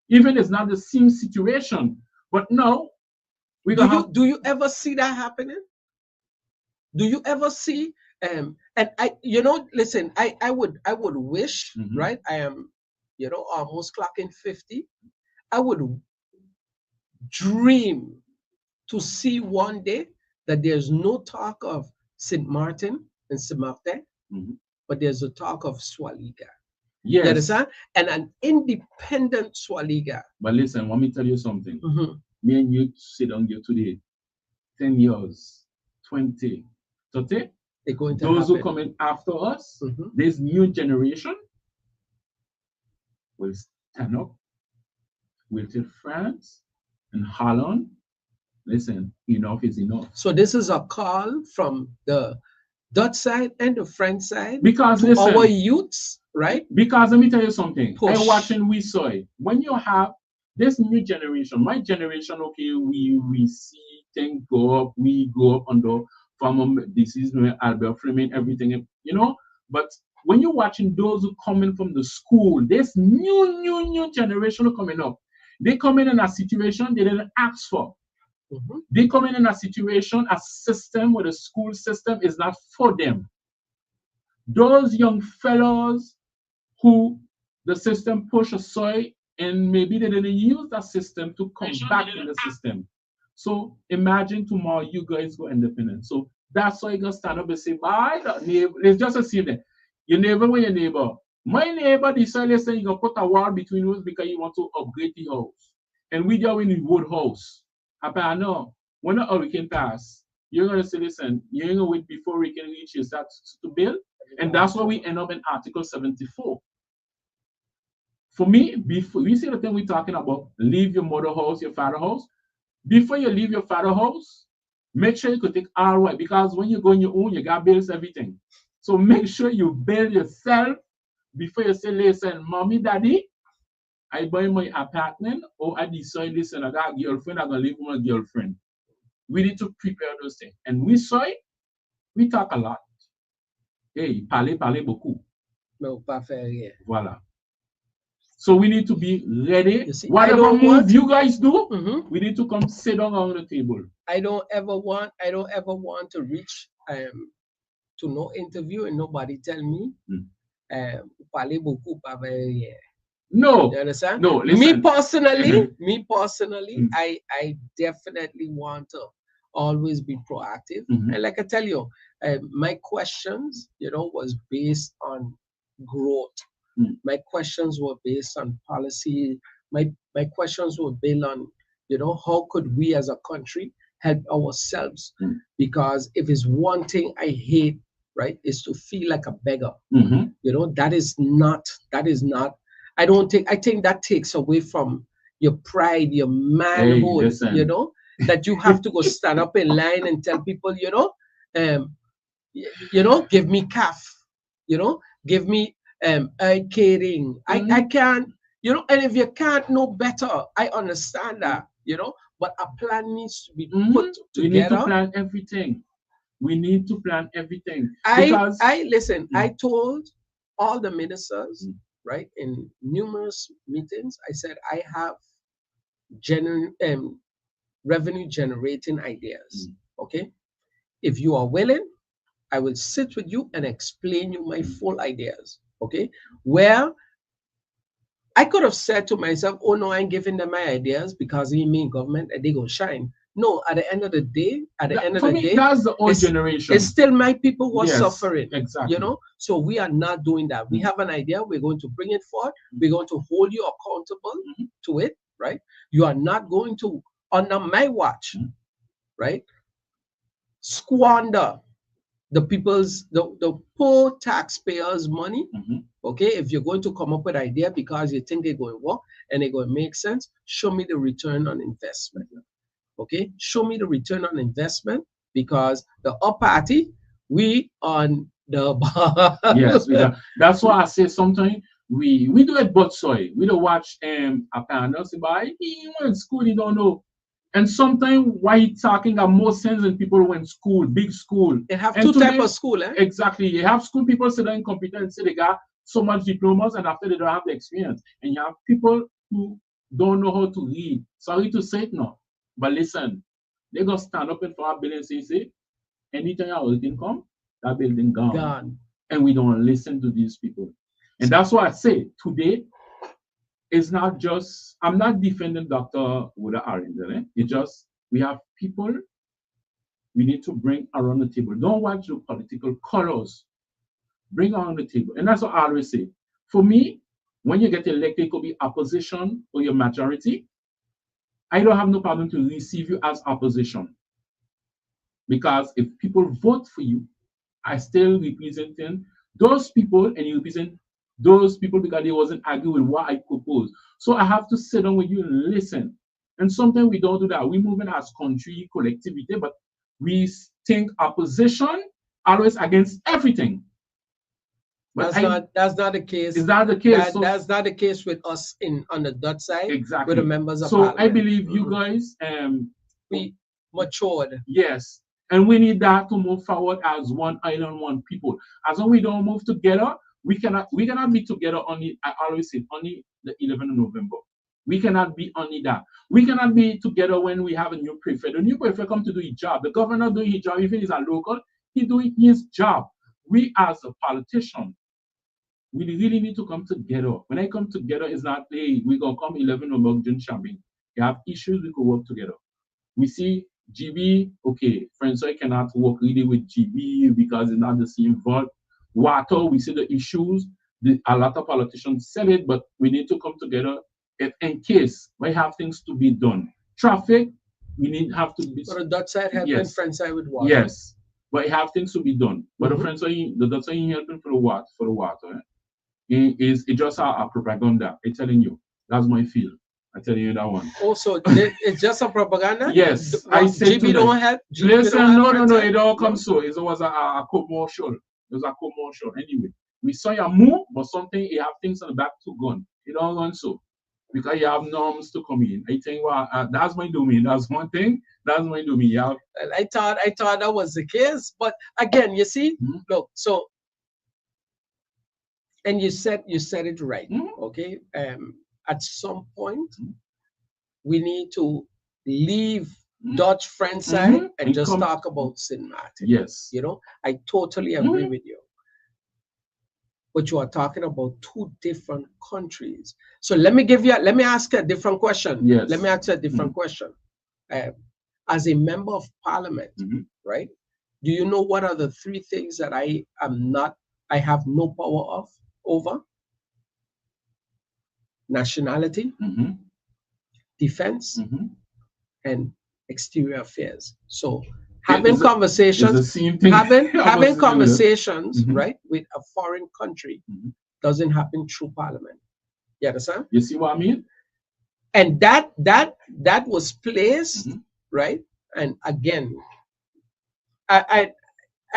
Even it's not the same situation, but no, do you ever see that happening? Do you ever see and I listen, I would wish, right? I am almost clocking 50. I would dream to see one day that there's no talk of St. Martin and St. Martin, but there's a talk of Swaliga. Yes. You understand? And an independent Swaliga. But listen, let me tell you something. Me and you sit down here today, 10 years, 20, 30. They're going to those happen. Who come in after us, this new generation will stand up, will tell France and Holland, listen, enough is enough. So this is a call from the Dutch side and the French side, because to listen, our youths, right? Because let me tell you something. Push. I watching, we saw it. When you have this new generation, my generation, okay, we see things go up, we go up under farmer disease, Albert Fleming, everything, but when you're watching those who coming from the school, this new generation coming up, they come in a situation they didn't ask for. They come in a situation, a system where the school system is not for them. Those young fellows who the system push aside, and maybe they didn't use that system to come back in the system. So imagine tomorrow you guys go independent. So that's why you gotta stand up and say, my neighbor, it's just a same thing. Your neighbor with your neighbor. My neighbor decided saying you're gonna put a wall between us because you want to upgrade the house. And we are in the wood house. I know when a hurricane pass, you're gonna say, listen, you're gonna wait before we can reach you start to build. And that's why we end up in Article 74. For me, before we see the thing we're talking about, leave your mother house, your father house. Before you leave your father house, make sure you could take RY, because when you go on your own, you got bills, everything. So make sure you build yourself before you say, listen, mommy, daddy, I buy my apartment, or I decide, listen, I got a girlfriend, I'm going to live with my girlfriend. We need to prepare those things. And we saw it, we talk a lot. Hey, parler beaucoup. No, pas faire rien. Voilà. So we need to be ready. You see, whatever move you guys do, we need to come sit down on the table. I don't ever want to reach to no interview and nobody tell me parler beaucoup, pas faire rien. No. You understand? No, listen. Me personally, I definitely want to always be proactive. And like I tell you, my questions, was based on growth. My questions were based on policy. My questions were based on, how could we as a country help ourselves? Because if it's one thing I hate, right, is to feel like a beggar. That is not. I think that takes away from your pride, your manhood, that you have to go stand up in line and tell people, give me calf, give me catering. I can't, and if you can't know better, I understand that, but a plan needs to be put together. We need to plan everything. We need to plan everything. I told all the ministers, right, in numerous meetings, I said, I have revenue generating ideas. Okay. If you are willing, I will sit with you and explain you my full ideas. Okay. Where I could have said to myself, oh no, I'm giving them my ideas because he mean government and they go shine. No, at the end of the day, that's the old generation. It's still my people who are suffering. Exactly. So we are not doing that. We have an idea. We're going to bring it forward. We're going to hold you accountable to it, right? You are not going to, under my watch, right, squander the poor taxpayers' money. Okay, if you're going to come up with an idea because you think they're going to work and they're going to make sense, show me the return on investment. Okay, show me the return on investment, because the up party, we on the bar. Yes, that's why I say sometimes we do it both side. We don't watch a panel say, but he went to school, he don't know. And sometimes why he talking got more sense than people who went school, big school. They have two types of school, eh? Exactly. You have school people sit down competent and say they got so much diplomas, and after they don't have the experience. And you have people who don't know how to read. Sorry to say it now. But listen, they go stand up in front of a building and say, anytime our building come, that building gone. And we don't listen to these people. And that's why I say today, it's not just, I'm not defending Dr. Woda Arindele. It's just, we have people we need to bring around the table. Don't watch the political colors. Bring around the table. And that's what I always say. For me, when you get elected, it could be opposition or your majority. I don't have no problem to receive you as opposition. Because if people vote for you, I still representing those people, and you represent those people because they wasn't agree with what I propose. So I have to sit down with you and listen. And sometimes we don't do that. We move in as country, collectivity, but we think opposition always against everything. But that's not the case. Is that the case? That's not the case with us on the Dutch side. Exactly. With the members of Parliament. Parliament. I believe you guys we matured. Yes. And we need that to move forward as one island, one people. As long as we don't move together, we cannot be together only, I always say, only the 11th of November. We cannot be only that. We cannot be together when we have a new prefect. The new prefect come to do his job. The governor doing his job, even if he's a local, he's doing his job. We as a politician, we really need to come together. When I come together, it's not, hey, we're going to come 11 November, June Champagne. You have issues, we could work together. We see GB, okay, Francois cannot work really with GB because it's not the same vote. Water, we see the issues. A lot of politicians said it, but we need to come together if in case we have things to be done. Traffic, we have to be. But the Dutch side helping French side with water. Yes, but it have things to be done. But the French side, the Dutch side helping for the water. It's just a propaganda. I'm telling you, that's my feel. I tell you that one. Also, it's just a propaganda. Yes, I said GB don't help. Listen, no, it all comes so. It was a commercial. There's a commercial. Anyway, we saw your move, but something you have things on the back to gun. You don't run so. Because you have norms to come in. I think well, that's my domain. That's one thing. That's my domain. You have, I thought that was the case, but again, you see, look, so and you said it right, okay? At some point, we need to leave Dutch French side and just talk about St. Martin. Yes. You know, I totally agree with you. But you are talking about two different countries. So let me ask a different question. Yes. Let me ask a different question. As a member of parliament, right? Do you know what are the three things that I have no power over? Nationality, defense, and exterior affairs. So having conversations, having conversations, right, with a foreign country doesn't happen through parliament. You understand? You see what I mean? And that was placed, right? And again, I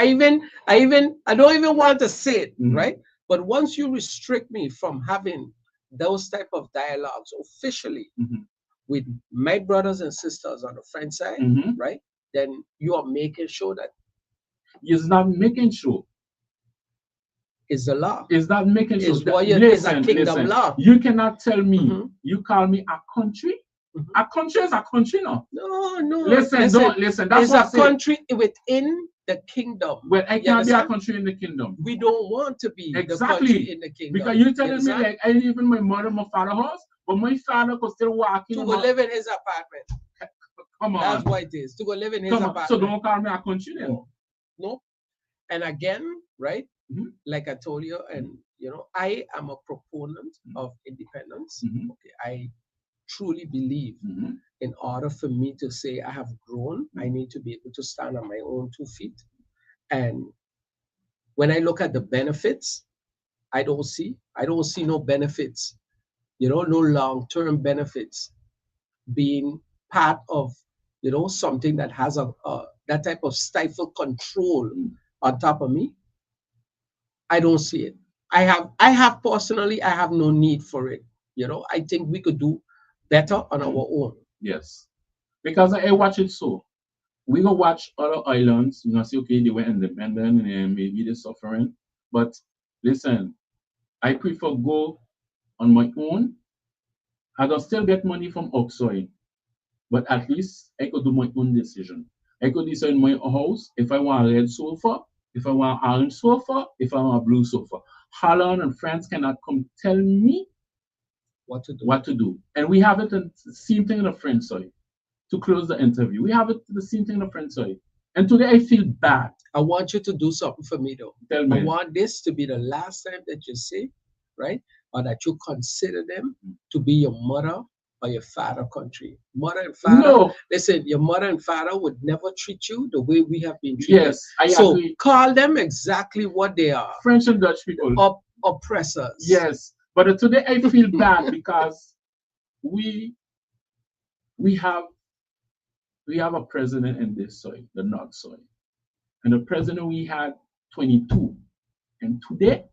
don't even want to say it, right? But once you restrict me from having those type of dialogues officially with my brothers and sisters on the French side, right? Then you are making sure that it's not making sure. It's the law. It's not making sure. It's a kingdom law. You cannot tell me, you call me a country. A country is a country now. No. Listen. That's it's a country within the kingdom. Well, I can't be a country in the kingdom. We don't want to be the country in the kingdom. Because you're telling me like I live in my mother, my father's house, but my father could still walk in. To go live in his apartment. Come on. That's what it is. To go live in his apartment. So don't call me a country then. No. And again, right? Like I told you, and you know, I am a proponent of independence. Okay, I truly believe in order for me to say I have grown, I need to be able to stand on my own 2 feet. And when I look at the benefits, I don't see no benefits, you know, no long-term benefits being part of, you know, something that has that type of stifle control on top of me. I don't see it. I have personally, I have no need for it. You know, I think we could do better on our own. Yes. Because I watch it so. We go watch other islands, you know, say, okay, they were independent and maybe they're suffering. But listen, I prefer go on my own. I can still get money from outside. But at least I could do my own decision. I could decide in my house if I want a red sofa, if I want an orange sofa, if I want a blue sofa. Holland and France cannot come tell me what to do. And we have it the same thing on the French side. To close the interview, we have it the same thing on the French side. And today I feel bad. I want you to do something for me though. Tell me. I want this to be the last time that you say, right? Or that you consider them to be your mother or your father country. Mother and father. No. Listen, your mother and father would never treat you the way we have been treated. Yes, I agree. Call them exactly what they are. French and Dutch people. Oppressors. Yes. But today I feel bad because we have a president in this soil, the North soil. And the president we had 22. And today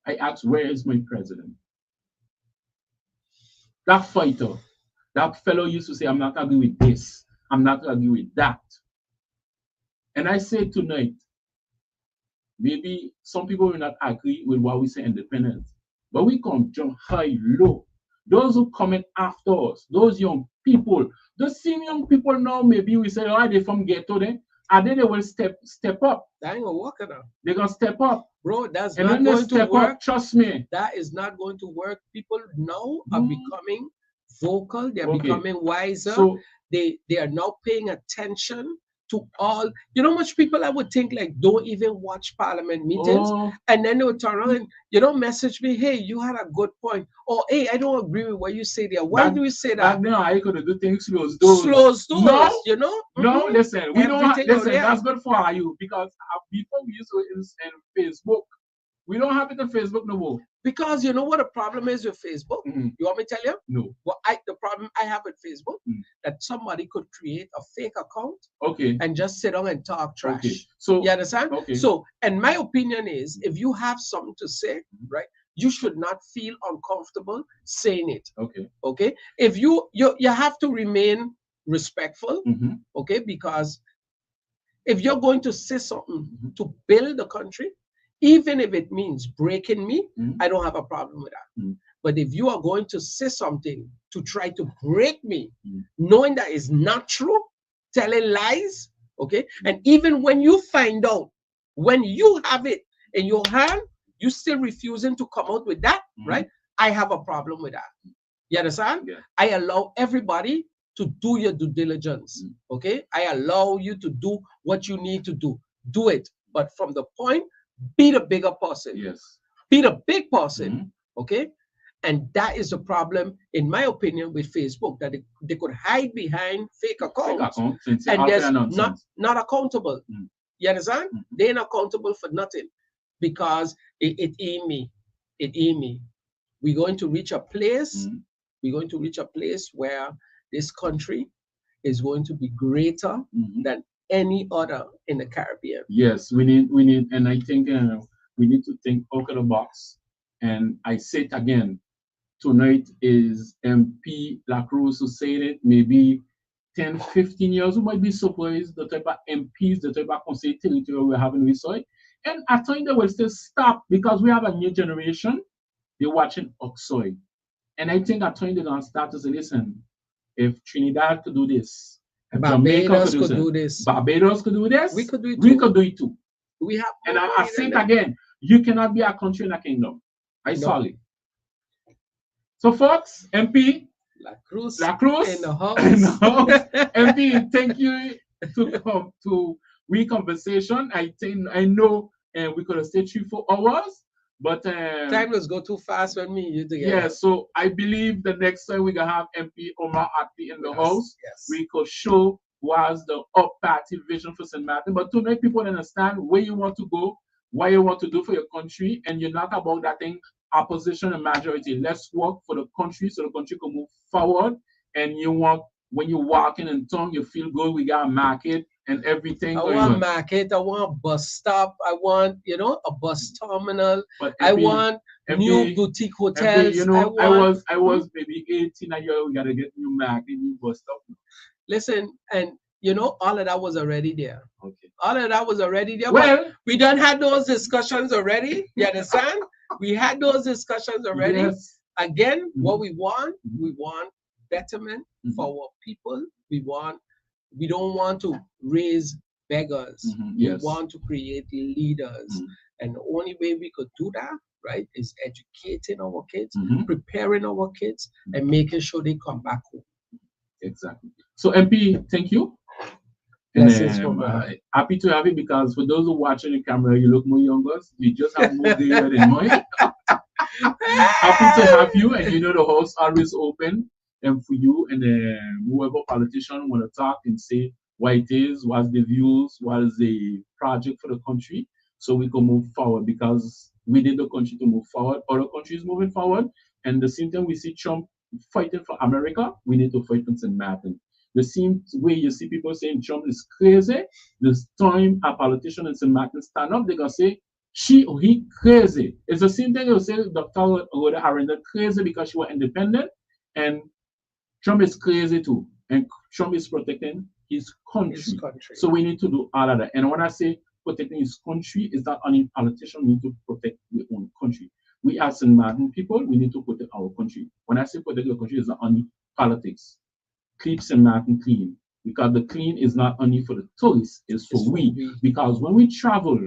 I asked, where is my president? That fighter, that fellow used to say, I'm not agree with this. I'm not agree with that. And I say tonight, maybe some people will not agree with what we say independence. But we can jump high, low. Those who come in after us, those young people, the same young people now, maybe we say, oh, they from ghetto then. And then they will step up. That ain't gonna work now. They're gonna step up. Bro, that's and not going to work. Up, trust me. That is not going to work. People now are becoming vocal, they're becoming wiser. So, they are now paying attention to all, you know, much people I would think like don't even watch parliament meetings, and then they would turn around and, you know, message me, hey, you had a good point, or hey, I don't agree with what you say there. Why do you say that? No, I could do things close doors. No, you know. No, listen, we don't. Listen, that's good for you because before we used to in Facebook, We don't have it on Facebook no more. Because you know what the problem is with Facebook? Mhm. You want me to tell you? No. Well, the problem I have with Facebook that somebody could create a fake account Okay. and just sit down and talk trash. Okay. So You understand? okay. So, and my opinion is, if you have something to say, right, you should not feel uncomfortable saying it. Okay. Okay. If you have to remain respectful. Mhm. Okay, because if you're going to say something to build the country, even if it means breaking me, I don't have a problem with that. But if you are going to say something to try to break me, knowing that is not true, telling lies, okay, and even when you find out, when you have it in your hand, you still refusing to come out with that, right? I have a problem with that. You understand? Yeah. I allow everybody to do your due diligence, okay? I allow you to do what you need to do. Do it. But from the point, be the bigger person. Yes. Be the big person, okay? And that is the problem, in my opinion, with Facebook, that they could hide behind fake accounts and there's not accountable. You understand? They ain't accountable for nothing because it ain't me. It ain't me. We're going to reach a place. We're going to reach a place where this country is going to be greater than any other in the Caribbean. Yes, we need, and I think we need to think out of the box. And I say it again, tonight is MP Lacruz who said it. Maybe 10, 15 years, we might be surprised the type of MPs, the type of Conseil Territorial we're having with soil. And I think they will still stop because we have a new generation. They're watching Oxoy. And I think at time they're going to start to say, listen, if Trinidad could do this, if Barbados could do this, Barbados could do this, we could do it we too. could do it too. We have, and I say it again, you cannot be a country in a kingdom. I'm sorry. So folks, MP Lacruz in the house. MP, thank you to come to we conversation. I know we could have stayed 3-4 hours. But time does go too fast when me and you together. Yeah, so I believe the next time we gonna have MP Omar Atli in the house, yes. we could show what's the up party vision for St. Martin, but to make people understand where you want to go, what you want to do for your country, and you're not about that thing opposition and majority. Let's work for the country so the country can move forward. And you want, when you're walking in town, you feel good. We got a market and everything. I want market. I want a bus stop. I want, a bus terminal. But I want new boutique hotels. I was maybe 18 a year. We gotta get new market, new bus stop. Listen, and all of that was already there. Okay. All of that was already there. Well, we done had those discussions already. You understand? We had those discussions already. Yes. Again, what we want betterment for our people. We don't want to raise beggars. Yes. We want to create leaders. And the only way we could do that, right, is educating our kids, preparing our kids, and making sure they come back home. Exactly. So MP, thank you. And happy to have you, because for those who watching the camera, you look more younger. You just have more gray hair than mine. Happy to have you, and the house always open and for you and whoever politician want to talk and say what it is, what's the views, what is the project for the country, so we can move forward, because we need the country to move forward. Other countries moving forward, and the same time we see Trump fighting for America, we need to fight for St. Martin. The same way you see people saying Trump is crazy, this time a politician in St. Martin stand up, they're going to say, she or he crazy. It's the same thing you say Dr. Rhoda Arendelle crazy because she was independent, and Trump is crazy too. And Trump is protecting his country. So we need to do all of that. And when I say protecting his country, is that only politicians need to protect their own country. We as St. Martin people, we need to protect our country. When I say protect your country, it's not only politics. Keep St. Martin clean, because the clean is not only for the tourists, it's for we. Because when we travel,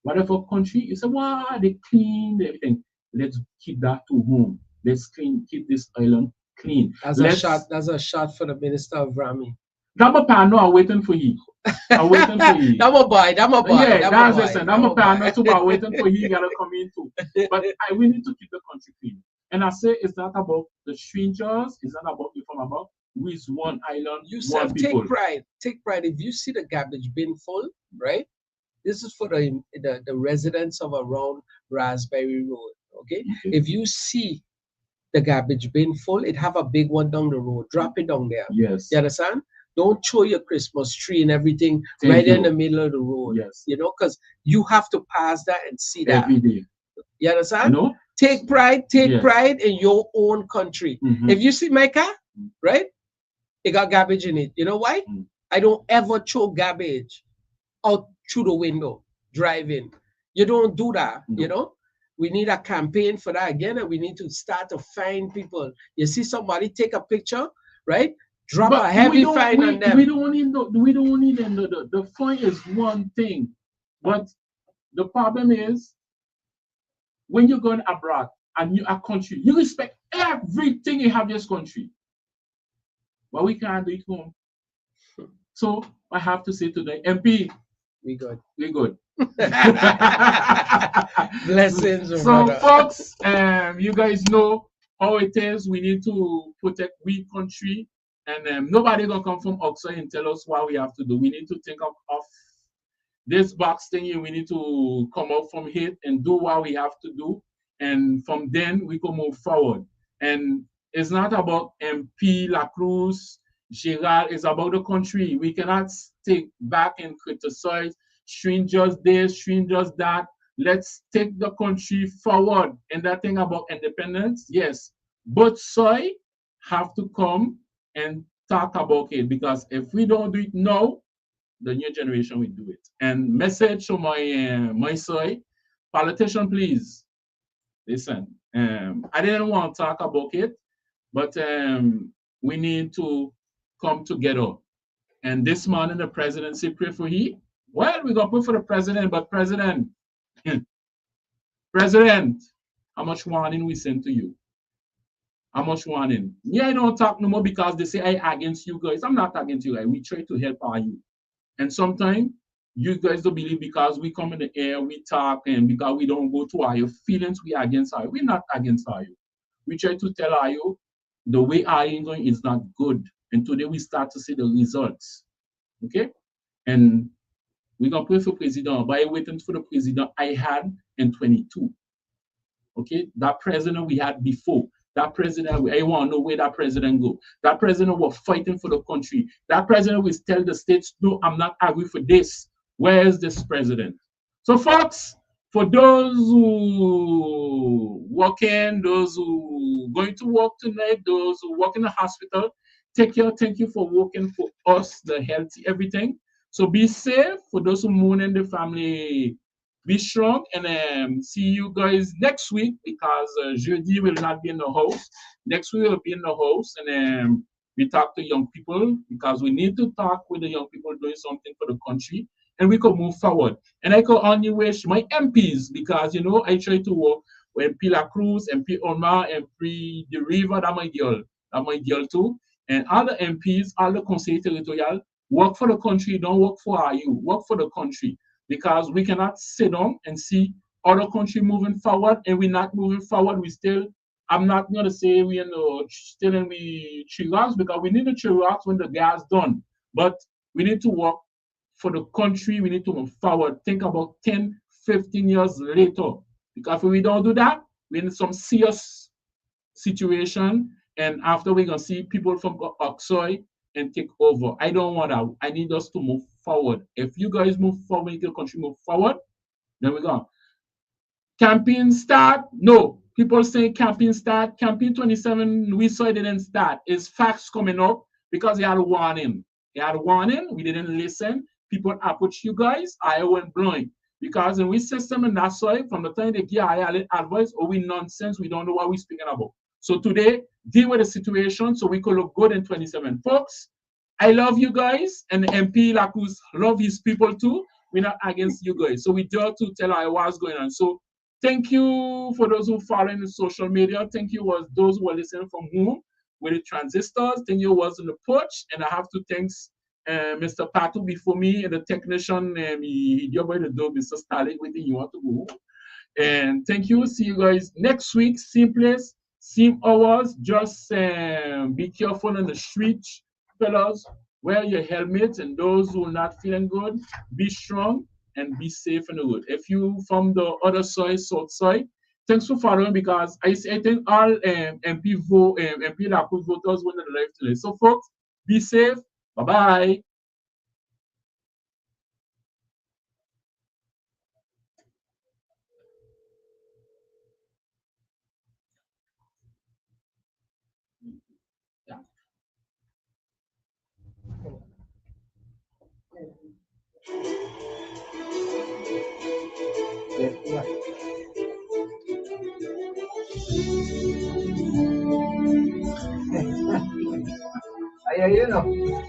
whatever country, you say, wow, they clean everything. Let's keep that to home. Let's keep this island clean. That's a shot for the Minister of Rami. I'm waiting for you. I'm waiting for you. I'm a boy. Yeah, that's it. I'm a partner too, but I'm waiting for you. You gotta come in too. But we need to keep the country clean. And I say it's not about the strangers. It's not about you from above. We is one island, you one people. Take pride. Take pride. If you see the garbage bin full, right? This is for the residents of around Raspberry Road. Okay, Okay. if you see the garbage bin full, it have a big one down the road. Drop it down there. Yes. You understand? Don't throw your Christmas tree and everything Thank right in you. the middle of the road. Yes. You know, because you have to pass that and see that. Every day. You You understand? know? Take pride Yes. in your own country. Mhm. If you see my car, right, it got garbage in it. You know why? Mm. I don't ever throw garbage out through the window driving. You don't do that. No. You know, we need a campaign for that again, and we need to start to find people. You see somebody take a picture, right? Drop a But heavy fine on them. we don't need the fine is one thing, but the problem is when you're going abroad and you are country, you respect everything you have this country, but we can't do it home. So I have to say to the MP, We good. we're good. Blessings, So, brother. folks, you guys know how it is. We need to protect we country, and nobody gonna come from outside and tell us what we have to do. We need to think of this box thing, and we need to come out from here and do what we have to do, and from then we can move forward. And it's not about MP La Cruz, Gerard. It's about the country. We cannot stay back and criticize strangers this, strangers that. Let's take the country forward. And that thing about independence, yes, both sides have to come and talk about it, because if we don't do it now, the new generation will do it. And message to my side, politician, please listen. I didn't want to talk about it, but we need to come together. And this morning, the presidency pray for he. Well, we're gonna pray for the president, but president, president, how much warning we send to you? How much warning? Yeah, I don't talk no more because they say I against you guys. I'm not against you guys. We try to help our youth. And sometimes you guys don't believe because we come in the air, we talk, and because we don't go to our feelings, we are against our. We're not against our youth. We try to tell our youth the way our going is not good. And today we start to see the results. Okay? And we're gonna pray for president. By waiting for the president I had in 22. Okay, that president we had before. That president, I want to know where that president go. That president was fighting for the country. That president will tell the states, no, I'm not agree for this. Where is this president? So, folks, for those who working, those who going to work tonight, those who work in the hospital, take care. Thank you for working for us, the healthy, everything. So be safe. For those who mourn in the family, be strong, and see you guys next week, because jeudi will not be in the house. Next week will be in the house, and we talk to young people, because we need to talk with the young people doing something for the country, and we could move forward. And I could only wish my MPs, because I try to work with MP La Cruz, MP Omar, MP the River, that my deal too, and all the MPs, all the Conseil Territorial, work for the country, don't work for you, work for the country, because we cannot sit down and see other country moving forward and we're not moving forward. We still, I'm not going to say we still in the tree rocks, because we need the tree rocks when the gas done. But we need to work for the country. We need to move forward. Think about 10, 15 years later. Because if we don't do that, we're in some serious situation. And after we're going to see people from outside and take over. I don't want that. I need us to move forward. If you guys move forward, the country move forward, then we go. Campaign start? No. People say campaign start. Campaign 27, we saw it didn't start. It's facts coming up because they had a warning. They had a warning. We didn't listen. People approach you guys. I went blind. Because in we system and that's why from the time they give advice, we nonsense. We don't know what we're speaking about. So today, deal with the situation so we could look good in 27. Folks, I love you guys, and MP La Cruz love his people too. We're not against you guys. So we dare to tell our what's going on. So thank you for those who follow in the social media. Thank you was those who are listening from home with the transistors. Thank you was in the porch. And I have to thank Mr. Patu before me and the technician. He did by the door, Mr. Starling, waiting you want to go home. And thank you. See you guys next week. Same place, same hours. Just be careful on the street, fellas. Wear your helmets, and those who are not feeling good, be strong. and be safe on the road. If you from the other side, south side, thanks for following because I think all MP vote MP Laco's voters went on the live today. So folks, be safe. Bye bye. Yeah, you know.